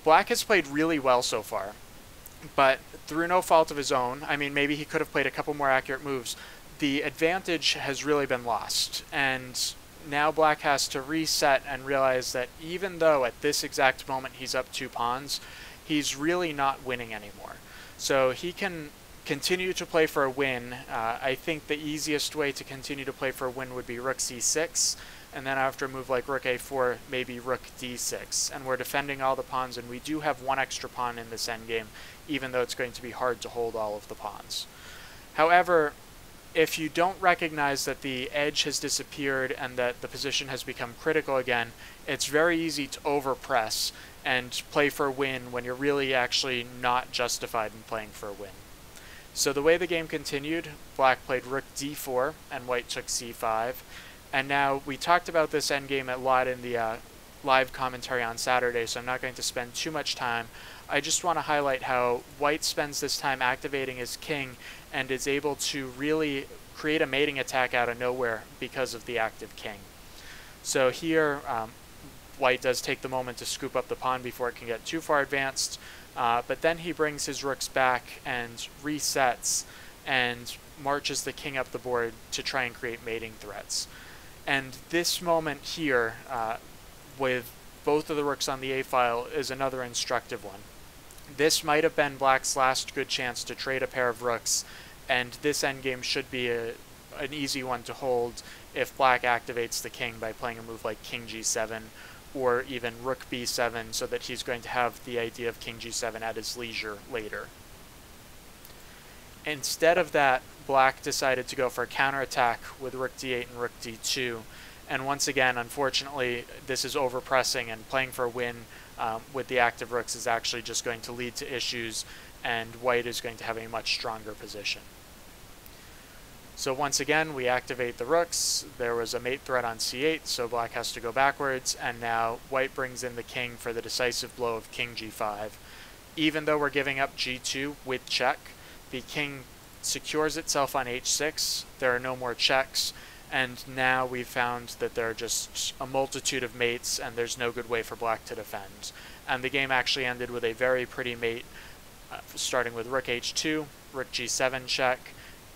Black has played really well so far, but through no fault of his own, I mean, maybe he could have played a couple more accurate moves, the advantage has really been lost. And now black has to reset and realize that even though at this exact moment he's up 2 pawns, he's really not winning anymore. So he can continue to play for a win. I think the easiest way to continue to play for a win would be rook c6, and then after a move like rook a4, maybe rook d6. And we're defending all the pawns, and we do have 1 extra pawn in this endgame, even though it's going to be hard to hold all of the pawns. However, if you don't recognize that the edge has disappeared and that the position has become critical again, it's very easy to overpress and play for a win when you're really actually not justified in playing for a win. So the way the game continued, black played rook d4 and white took c5. And now we talked about this endgame a lot in the live commentary on Saturday, so I'm not going to spend too much time. I just want to highlight how white spends this time activating his king and is able to really create a mating attack out of nowhere because of the active king. So here, white does take the moment to scoop up the pawn before it can get too far advanced, but then he brings his rooks back and resets and marches the king up the board to try and create mating threats. And this moment here, with both of the rooks on the a-file, is another instructive one. This might have been black's last good chance to trade a pair of rooks, and this endgame should be an easy one to hold if black activates the king by playing a move like king g7 or even rook b7, so that he's going to have the idea of king g7 at his leisure later. Instead of that, black decided to go for a counterattack with rook d8 and rook d2. And once again, unfortunately, this is overpressing, and playing for a win with the active rooks is actually just going to lead to issues, and white is going to have a much stronger position. So once again, we activate the rooks. There was a mate threat on c8, so black has to go backwards, and now white brings in the king for the decisive blow of king g5. Even though we're giving up g2 with check, the king secures itself on h6. There are no more checks, and now we've found that there are just a multitude of mates, and there's no good way for black to defend. And the game actually ended with a very pretty mate, starting with rook h2, rook g7 check,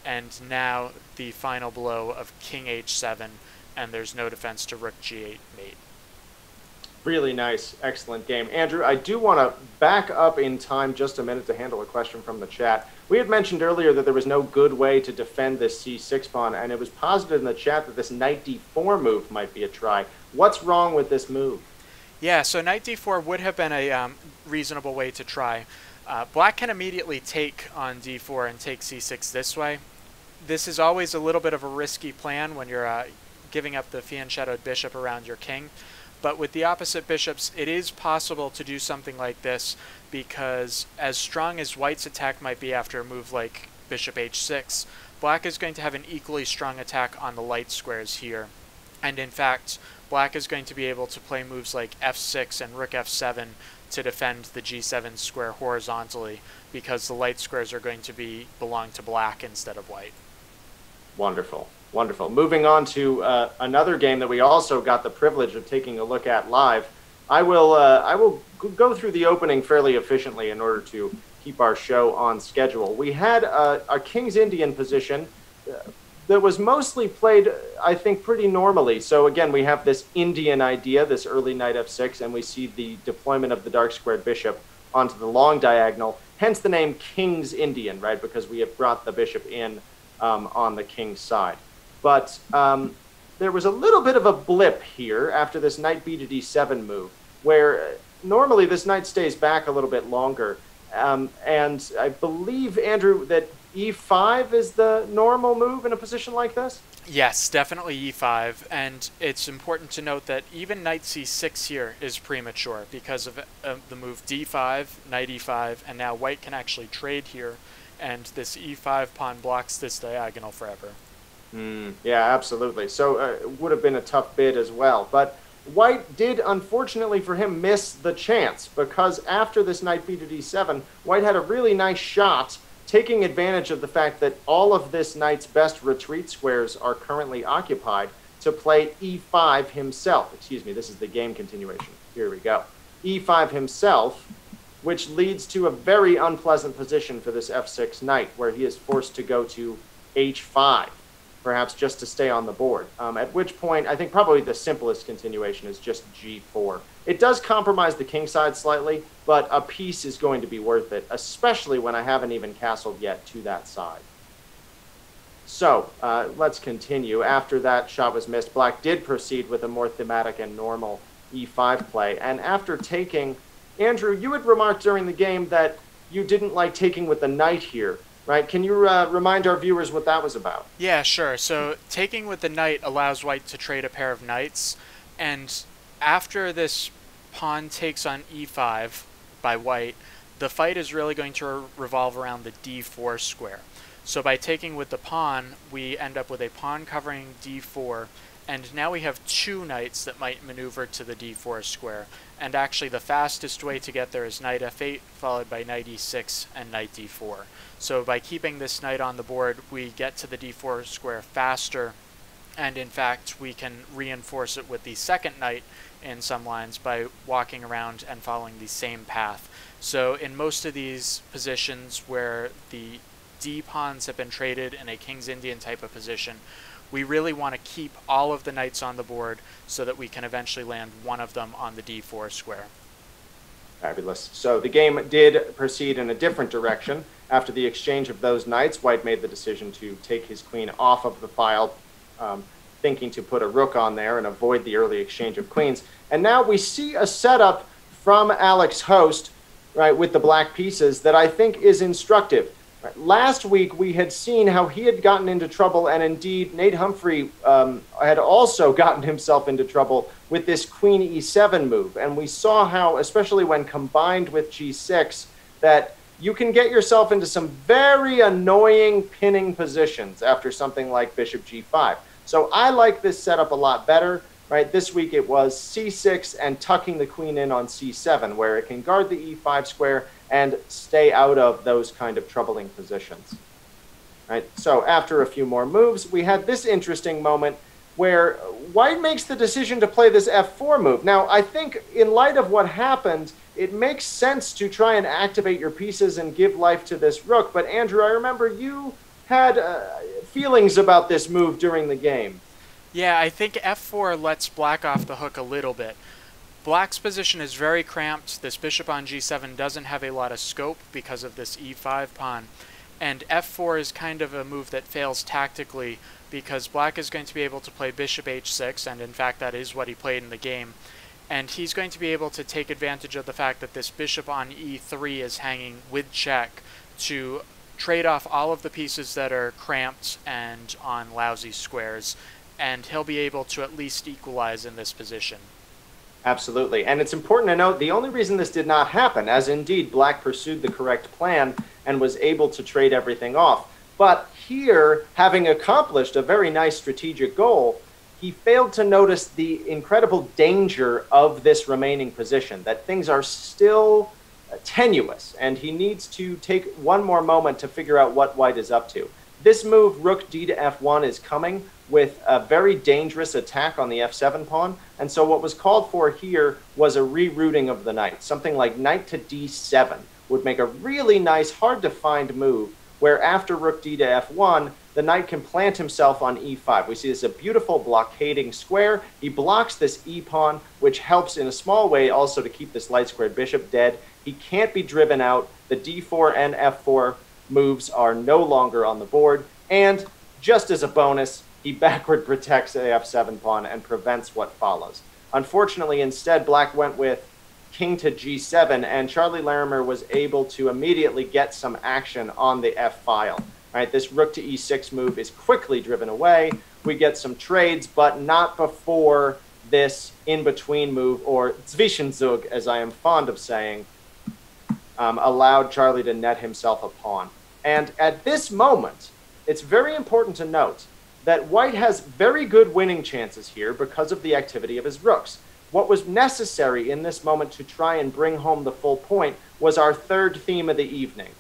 and now the final blow of king h7, and there's no defense to rook g8 mate. Really nice, excellent game. Andrew, I do want to back up in time just a minute to handle a question from the chat. We had mentioned earlier that there was no good way to defend this c6 pawn, and it was posited in the chat that this knight d4 move might be a try. What's wrong with this move? Yeah, so knight d4 would have been a reasonable way to try. Black can immediately take on d4 and take c6 this way. This is always a little bit of a risky plan when you're giving up the fiend-shadowed bishop around your king. But with the opposite bishops, it is possible to do something like this, because as strong as white's attack might be after a move like bishop h6, black is going to have an equally strong attack on the light squares here. And in fact, black is going to be able to play moves like f6 and rook f7 to defend the g7 square horizontally, because the light squares are going to belong to black instead of white. Wonderful. Wonderful. Moving on to another game that we also got the privilege of taking a look at live. I will go through the opening fairly efficiently in order to keep our show on schedule. We had a King's Indian position that was mostly played, I think, pretty normally. So again, we have this Indian idea, this early knight f6, and we see the deployment of the dark squared bishop onto the long diagonal. Hence the name King's Indian, right? Because we have brought the bishop in on the king's side. But there was a little bit of a blip here after this knight b to d7 move, where normally this knight stays back a little bit longer. And I believe, Andrew, that e5 is the normal move in a position like this? Yes, definitely e5. And it's important to note that even knight c6 here is premature because of the move d5, knight e5, and now white can actually trade here. And this e5 pawn blocks this diagonal forever. Yeah, absolutely. So it would have been a tough bid as well. But white did, unfortunately for him, miss the chance, because after this knight b to d7, white had a really nice shot, taking advantage of the fact that all of this knight's best retreat squares are currently occupied, to play e5 himself. Excuse me, this is the game continuation. Here we go. e5 himself, which leads to a very unpleasant position for this f6 knight, where he is forced to go to h5. Perhaps just to stay on the board, at which point I think probably the simplest continuation is just g4. It does compromise the king side slightly, but a piece is going to be worth it, especially when I haven't even castled yet to that side. So let's continue. After that shot was missed, black did proceed with a more thematic and normal e5 play. And after taking, Andrew, you had remarked during the game that you didn't like taking with the knight here. Right, can you remind our viewers what that was about? Yeah, sure. So taking with the knight allows white to trade a pair of knights, and after this pawn takes on e5 by white, the fight is really going to revolve around the d4 square. So by taking with the pawn, we end up with a pawn covering d4, and now we have two knights that might maneuver to the d4 square. And actually the fastest way to get there is knight f8, followed by knight e6 and knight d4. So by keeping this knight on the board, we get to the d4 square faster, and in fact we can reinforce it with the second knight in some lines by walking around and following the same path. So in most of these positions where the d pawns have been traded in a King's Indian type of position, we really want to keep all of the knights on the board so that we can eventually land one of them on the d4 square. Fabulous. So the game did proceed in a different direction. After the exchange of those knights, white made the decision to take his queen off of the file, thinking to put a rook on there and avoid the early exchange of queens. And now we see a setup from Alex Host, right, with the black pieces that I think is instructive. Last week, we had seen how he had gotten into trouble, and indeed, Nate Humphrey had also gotten himself into trouble with this queen e7 move. And we saw how, especially when combined with g6, that you can get yourself into some very annoying pinning positions after something like bishop g5. So I like this setup a lot better. Right, this week it was c6 and tucking the queen in on c7, where it can guard the e5 square and stay out of those kind of troubling positions. Right, so after a few more moves, we had this interesting moment where white makes the decision to play this f4 move. Now, I think in light of what happened, it makes sense to try and activate your pieces and give life to this rook. But Andrew, I remember you had feelings about this move during the game. Yeah, I think f4 lets black off the hook a little bit. Black's position is very cramped. This bishop on g7 doesn't have a lot of scope because of this e5 pawn. And f4 is kind of a move that fails tactically because Black is going to be able to play bishop h6, and in fact that is what he played in the game. And he's going to be able to take advantage of the fact that this bishop on e3 is hanging with check to trade off all of the pieces that are cramped and on lousy squares, and he'll be able to at least equalize in this position. Absolutely. And it's important to note the only reason this did not happen, as indeed Black pursued the correct plan and was able to trade everything off. But here, having accomplished a very nice strategic goal, he failed to notice the incredible danger of this remaining position, that things are still tenuous, and he needs to take one more moment to figure out what White is up to. This move, rook d to f1, is coming with a very dangerous attack on the f7 pawn, and so what was called for here was a rerouting of the knight. Something like knight to d7 would make a really nice, hard-to-find move, where after rook d to f1, the knight can plant himself on e5. We see this as a beautiful blockading square. He blocks this e-pawn, which helps in a small way also to keep this light-squared bishop dead. He can't be driven out. The d4 and f4 moves are no longer on the board. And just as a bonus, he backward protects the f7 pawn and prevents what follows. Unfortunately, instead, Black went with king to g7, and Charlie Larimer was able to immediately get some action on the f-file. Right, this rook to e6 move is quickly driven away. We get some trades, but not before this in-between move, or Zwischenzug, as I am fond of saying, allowed Charlie to net himself a pawn. And at this moment, it's very important to note that White has very good winning chances here because of the activity of his rooks. What was necessary in this moment to try and bring home the full point was our third theme of the evening,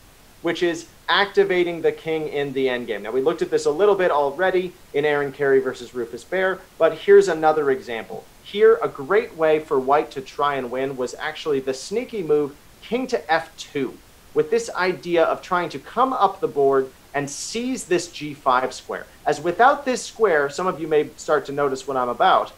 which is activating the king in the endgame. Now, we looked at this a little bit already in Aaron Carey versus Rufus Bear, but here's another example. Here, a great way for White to try and win was actually the sneaky move king to f2, with this idea of trying to come up the board and seize this g5 square. As without this square, some of you may start to notice what I'm about,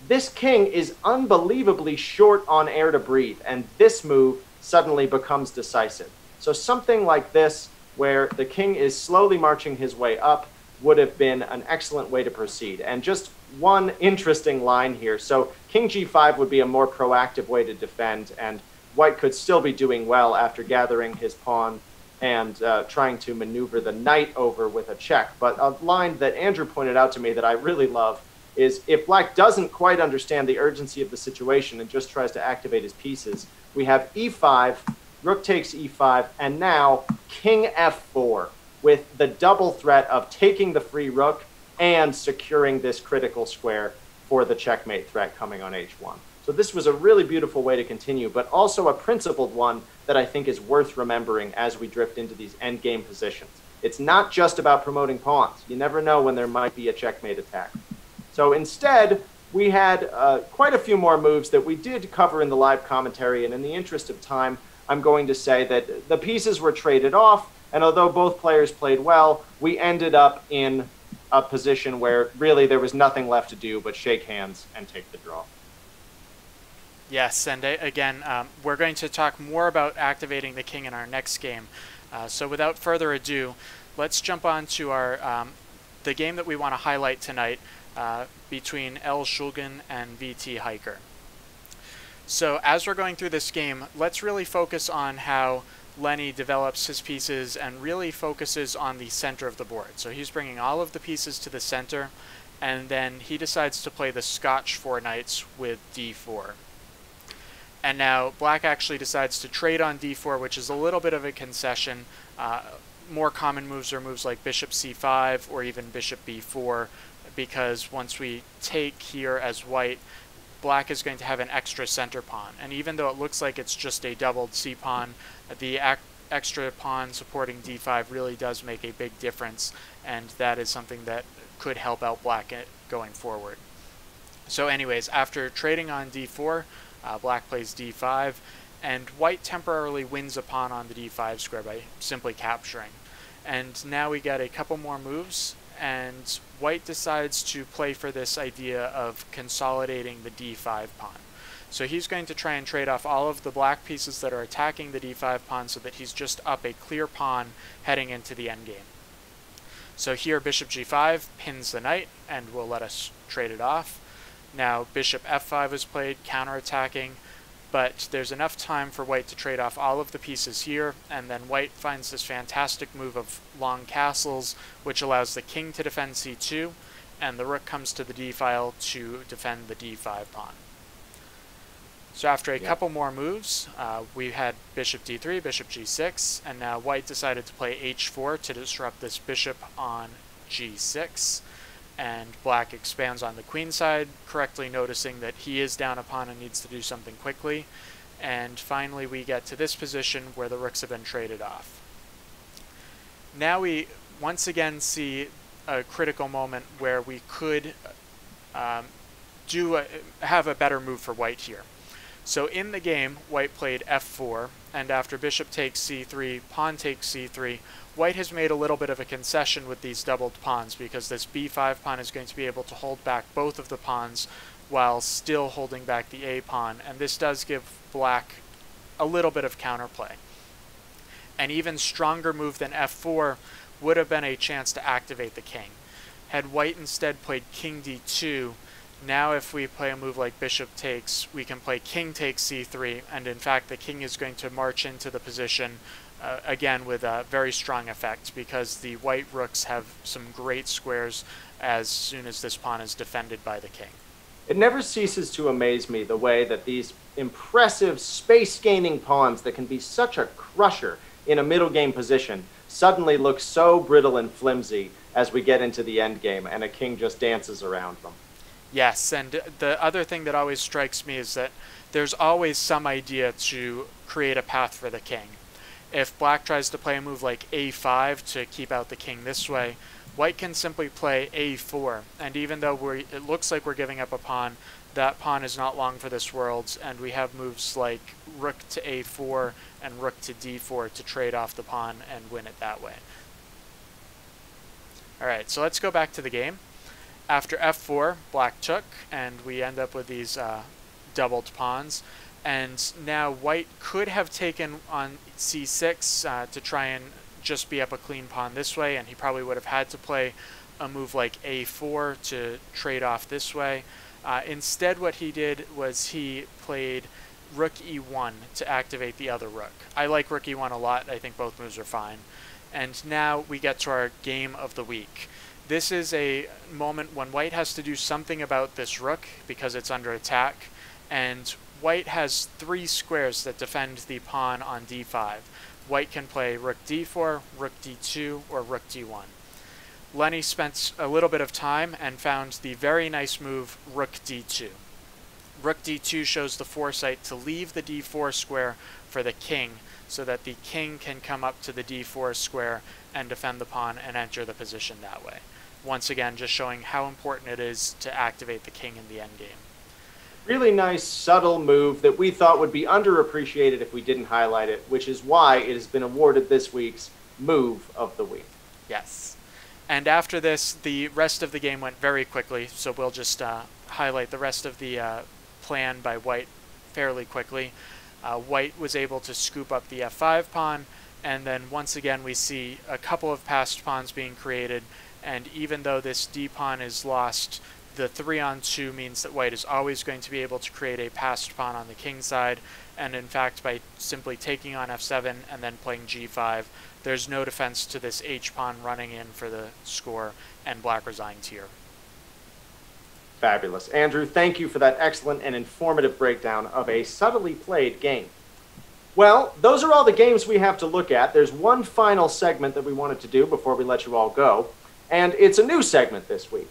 this king is unbelievably short on air to breathe, and this move suddenly becomes decisive. So something like this, where the king is slowly marching his way up, would have been an excellent way to proceed. And just one interesting line here. So king g5 would be a more proactive way to defend, and White could still be doing well after gathering his pawn and trying to maneuver the knight over with a check. But a line that Andrew pointed out to me that I really love is if Black doesn't quite understand the urgency of the situation and just tries to activate his pieces, we have e5, rook takes e5, and now king f4 with the double threat of taking the free rook and securing this critical square for the checkmate threat coming on h1. So this was a really beautiful way to continue, but also a principled one that I think is worth remembering as we drift into these endgame positions. It's not just about promoting pawns. You never know when there might be a checkmate attack. So instead, we had quite a few more moves that we did cover in the live commentary, and in the interest of time, I'm going to say that the pieces were traded off, and although both players played well, we ended up in a position where really there was nothing left to do but shake hands and take the draw. Yes, and again, we're going to talk more about activating the king in our next game. So without further ado, let's jump on to our the game that we want to highlight tonight between L. Shulgin and VT Hiker. So as we're going through this game, let's really focus on how Lenny develops his pieces and really focuses on the center of the board. So he's bringing all of the pieces to the center, and then he decides to play the Scotch 4 knights with d4. And now Black actually decides to trade on d4, which is a little bit of a concession. More common moves are moves like bishop c5 or even bishop b4, because once we take here as White, Black is going to have an extra center pawn. And even though it looks like it's just a doubled c-pawn, the extra pawn supporting d5 really does make a big difference, and that is something that could help out Black going forward. So anyways, after trading on d4, Black plays d5, and White temporarily wins a pawn on the d5 square by simply capturing. And now we get a couple more moves, and White decides to play for this idea of consolidating the d5 pawn. So he's going to try and trade off all of the black pieces that are attacking the d5 pawn so that he's just up a clear pawn heading into the endgame. So here bishop g5 pins the knight and will let us trade it off. Now bishop f5 is played, counterattacking, but there's enough time for white to trade off all of the pieces here, and then white finds this fantastic move of long castles, which allows the king to defend c2, and the rook comes to the d file to defend the d5 pawn. So after a couple more moves, we had bishop d3, bishop g6, and now white decided to play h4 to disrupt this bishop on g6. And black expands on the queen side, correctly noticing that he is down a pawn and needs to do something quickly. And finally we get to this position where the rooks have been traded off. Now we once again see a critical moment where we could have a better move for white here. So in the game, white played f4, and after bishop takes c3, pawn takes c3, white has made a little bit of a concession with these doubled pawns because this b5 pawn is going to be able to hold back both of the pawns while still holding back the a pawn, and this does give black a little bit of counterplay. An even stronger move than f4 would have been a chance to activate the king. Had white instead played king d2, now if we play a move like bishop takes, we can play king takes c3, and in fact the king is going to march into the position again with a very strong effect because the white rooks have some great squares as soon as this pawn is defended by the king. It never ceases to amaze me the way that these impressive space-gaining pawns that can be such a crusher in a middle game position suddenly look so brittle and flimsy as we get into the endgame and a king just dances around them. Yes, and the other thing that always strikes me is that there's always some idea to create a path for the king. If black tries to play a move like a5 to keep out the king this way, white can simply play a4, and even though it looks like we're giving up a pawn, that pawn is not long for this world, and we have moves like rook to a4 and rook to d4 to trade off the pawn and win it that way. Alright, so let's go back to the game. After f4, black took, and we end up with these doubled pawns. And now white could have taken on c6 to try and just be up a clean pawn this way, and he probably would have had to play a move like a4 to trade off this way. Instead what he did was he played rook e1 to activate the other rook. I like rook e1 a lot. I think both moves are fine. And now we get to our game of the week. This is a moment when white has to do something about this rook because it's under attack, and white has 3 squares that defend the pawn on d5. White can play rook d4, rook d2, or rook d1. Lenny spent a little bit of time and found the very nice move rook d2. Rook d2 shows the foresight to leave the d4 square for the king so that the king can come up to the d4 square and defend the pawn and enter the position that way. Once again, just showing how important it is to activate the king in the endgame. Really nice, subtle move that we thought would be underappreciated if we didn't highlight it, which is why it has been awarded this week's Move of the Week. Yes. And after this, the rest of the game went very quickly, so we'll just highlight the rest of the plan by white fairly quickly. White was able to scoop up the f5 pawn, and then once again we see a couple of passed pawns being created, and even though this d pawn is lost, the 3-on-2 means that white is always going to be able to create a passed pawn on the king side, and in fact by simply taking on f7 and then playing g5, there's no defense to this h-pawn running in for the score, and black resigns here. Fabulous. Andrew, thank you for that excellent and informative breakdown of a subtly played game. Well, those are all the games we have to look at. There's one final segment that we wanted to do before we let you all go, and it's a new segment this week.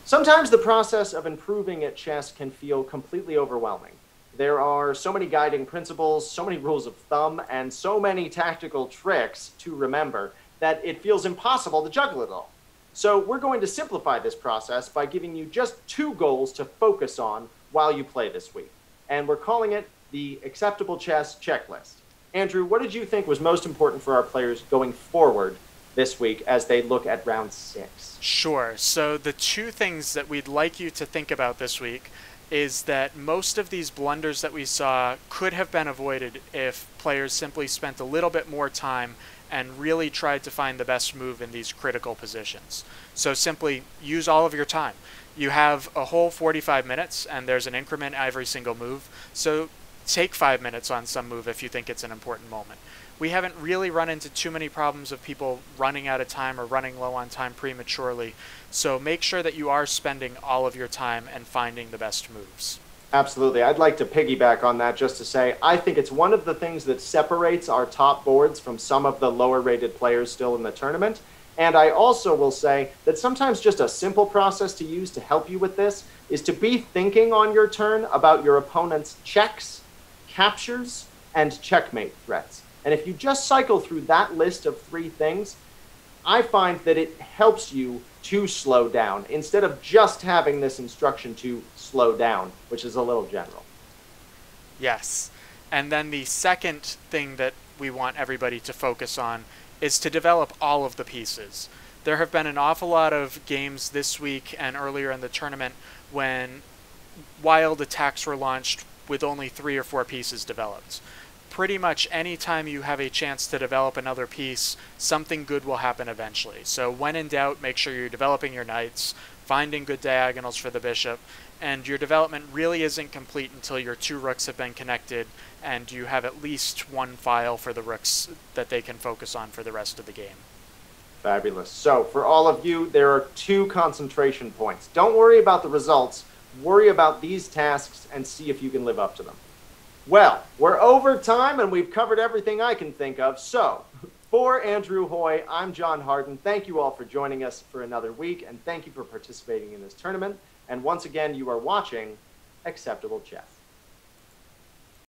Sometimes the process of improving at chess can feel completely overwhelming. There are so many guiding principles, so many rules of thumb, and so many tactical tricks to remember that it feels impossible to juggle it all. So we're going to simplify this process by giving you just 2 goals to focus on while you play this week. And we're calling it the Acceptable Chess Checklist. Andrew, what did you think was most important for our players going forward this week as they look at round 6? Sure. So the 2 things that we'd like you to think about this week is that most of these blunders that we saw could have been avoided if players simply spent a little bit more time and really tried to find the best move in these critical positions. So simply use all of your time. You have a whole 45 minutes, and there's an increment every single move, so take 5 minutes on some move if you think it's an important moment. We haven't really run into too many problems of people running out of time or running low on time prematurely, so make sure that you are spending all of your time and finding the best moves. Absolutely. I'd like to piggyback on that just to say I think it's one of the things that separates our top boards from some of the lower rated players still in the tournament. And I also will say that sometimes just a simple process to use to help you with this is to be thinking on your turn about your opponent's checks, captures, and checkmate threats. And if you just cycle through that list of 3 things, I find that it helps you to slow down instead of just having this instruction to slow down, which is a little general. Yes. And then the second thing that we want everybody to focus on is to develop all of the pieces. There have been an awful lot of games this week and earlier in the tournament when wild attacks were launched with only 3 or 4 pieces developed. Pretty much any time you have a chance to develop another piece, something good will happen eventually. So when in doubt, make sure you're developing your knights, finding good diagonals for the bishop, and your development really isn't complete until your 2 rooks have been connected and you have at least 1 file for the rooks that they can focus on for the rest of the game. Fabulous. So for all of you, there are 2 concentration points. Don't worry about the results. Worry about these tasks and see if you can live up to them. Well, we're over time and we've covered everything I can think of. So for Andrew Hoy, I'm John Harden. Thank you all for joining us for another week, and thank you for participating in this tournament. And once again, you are watching Acceptable Chess.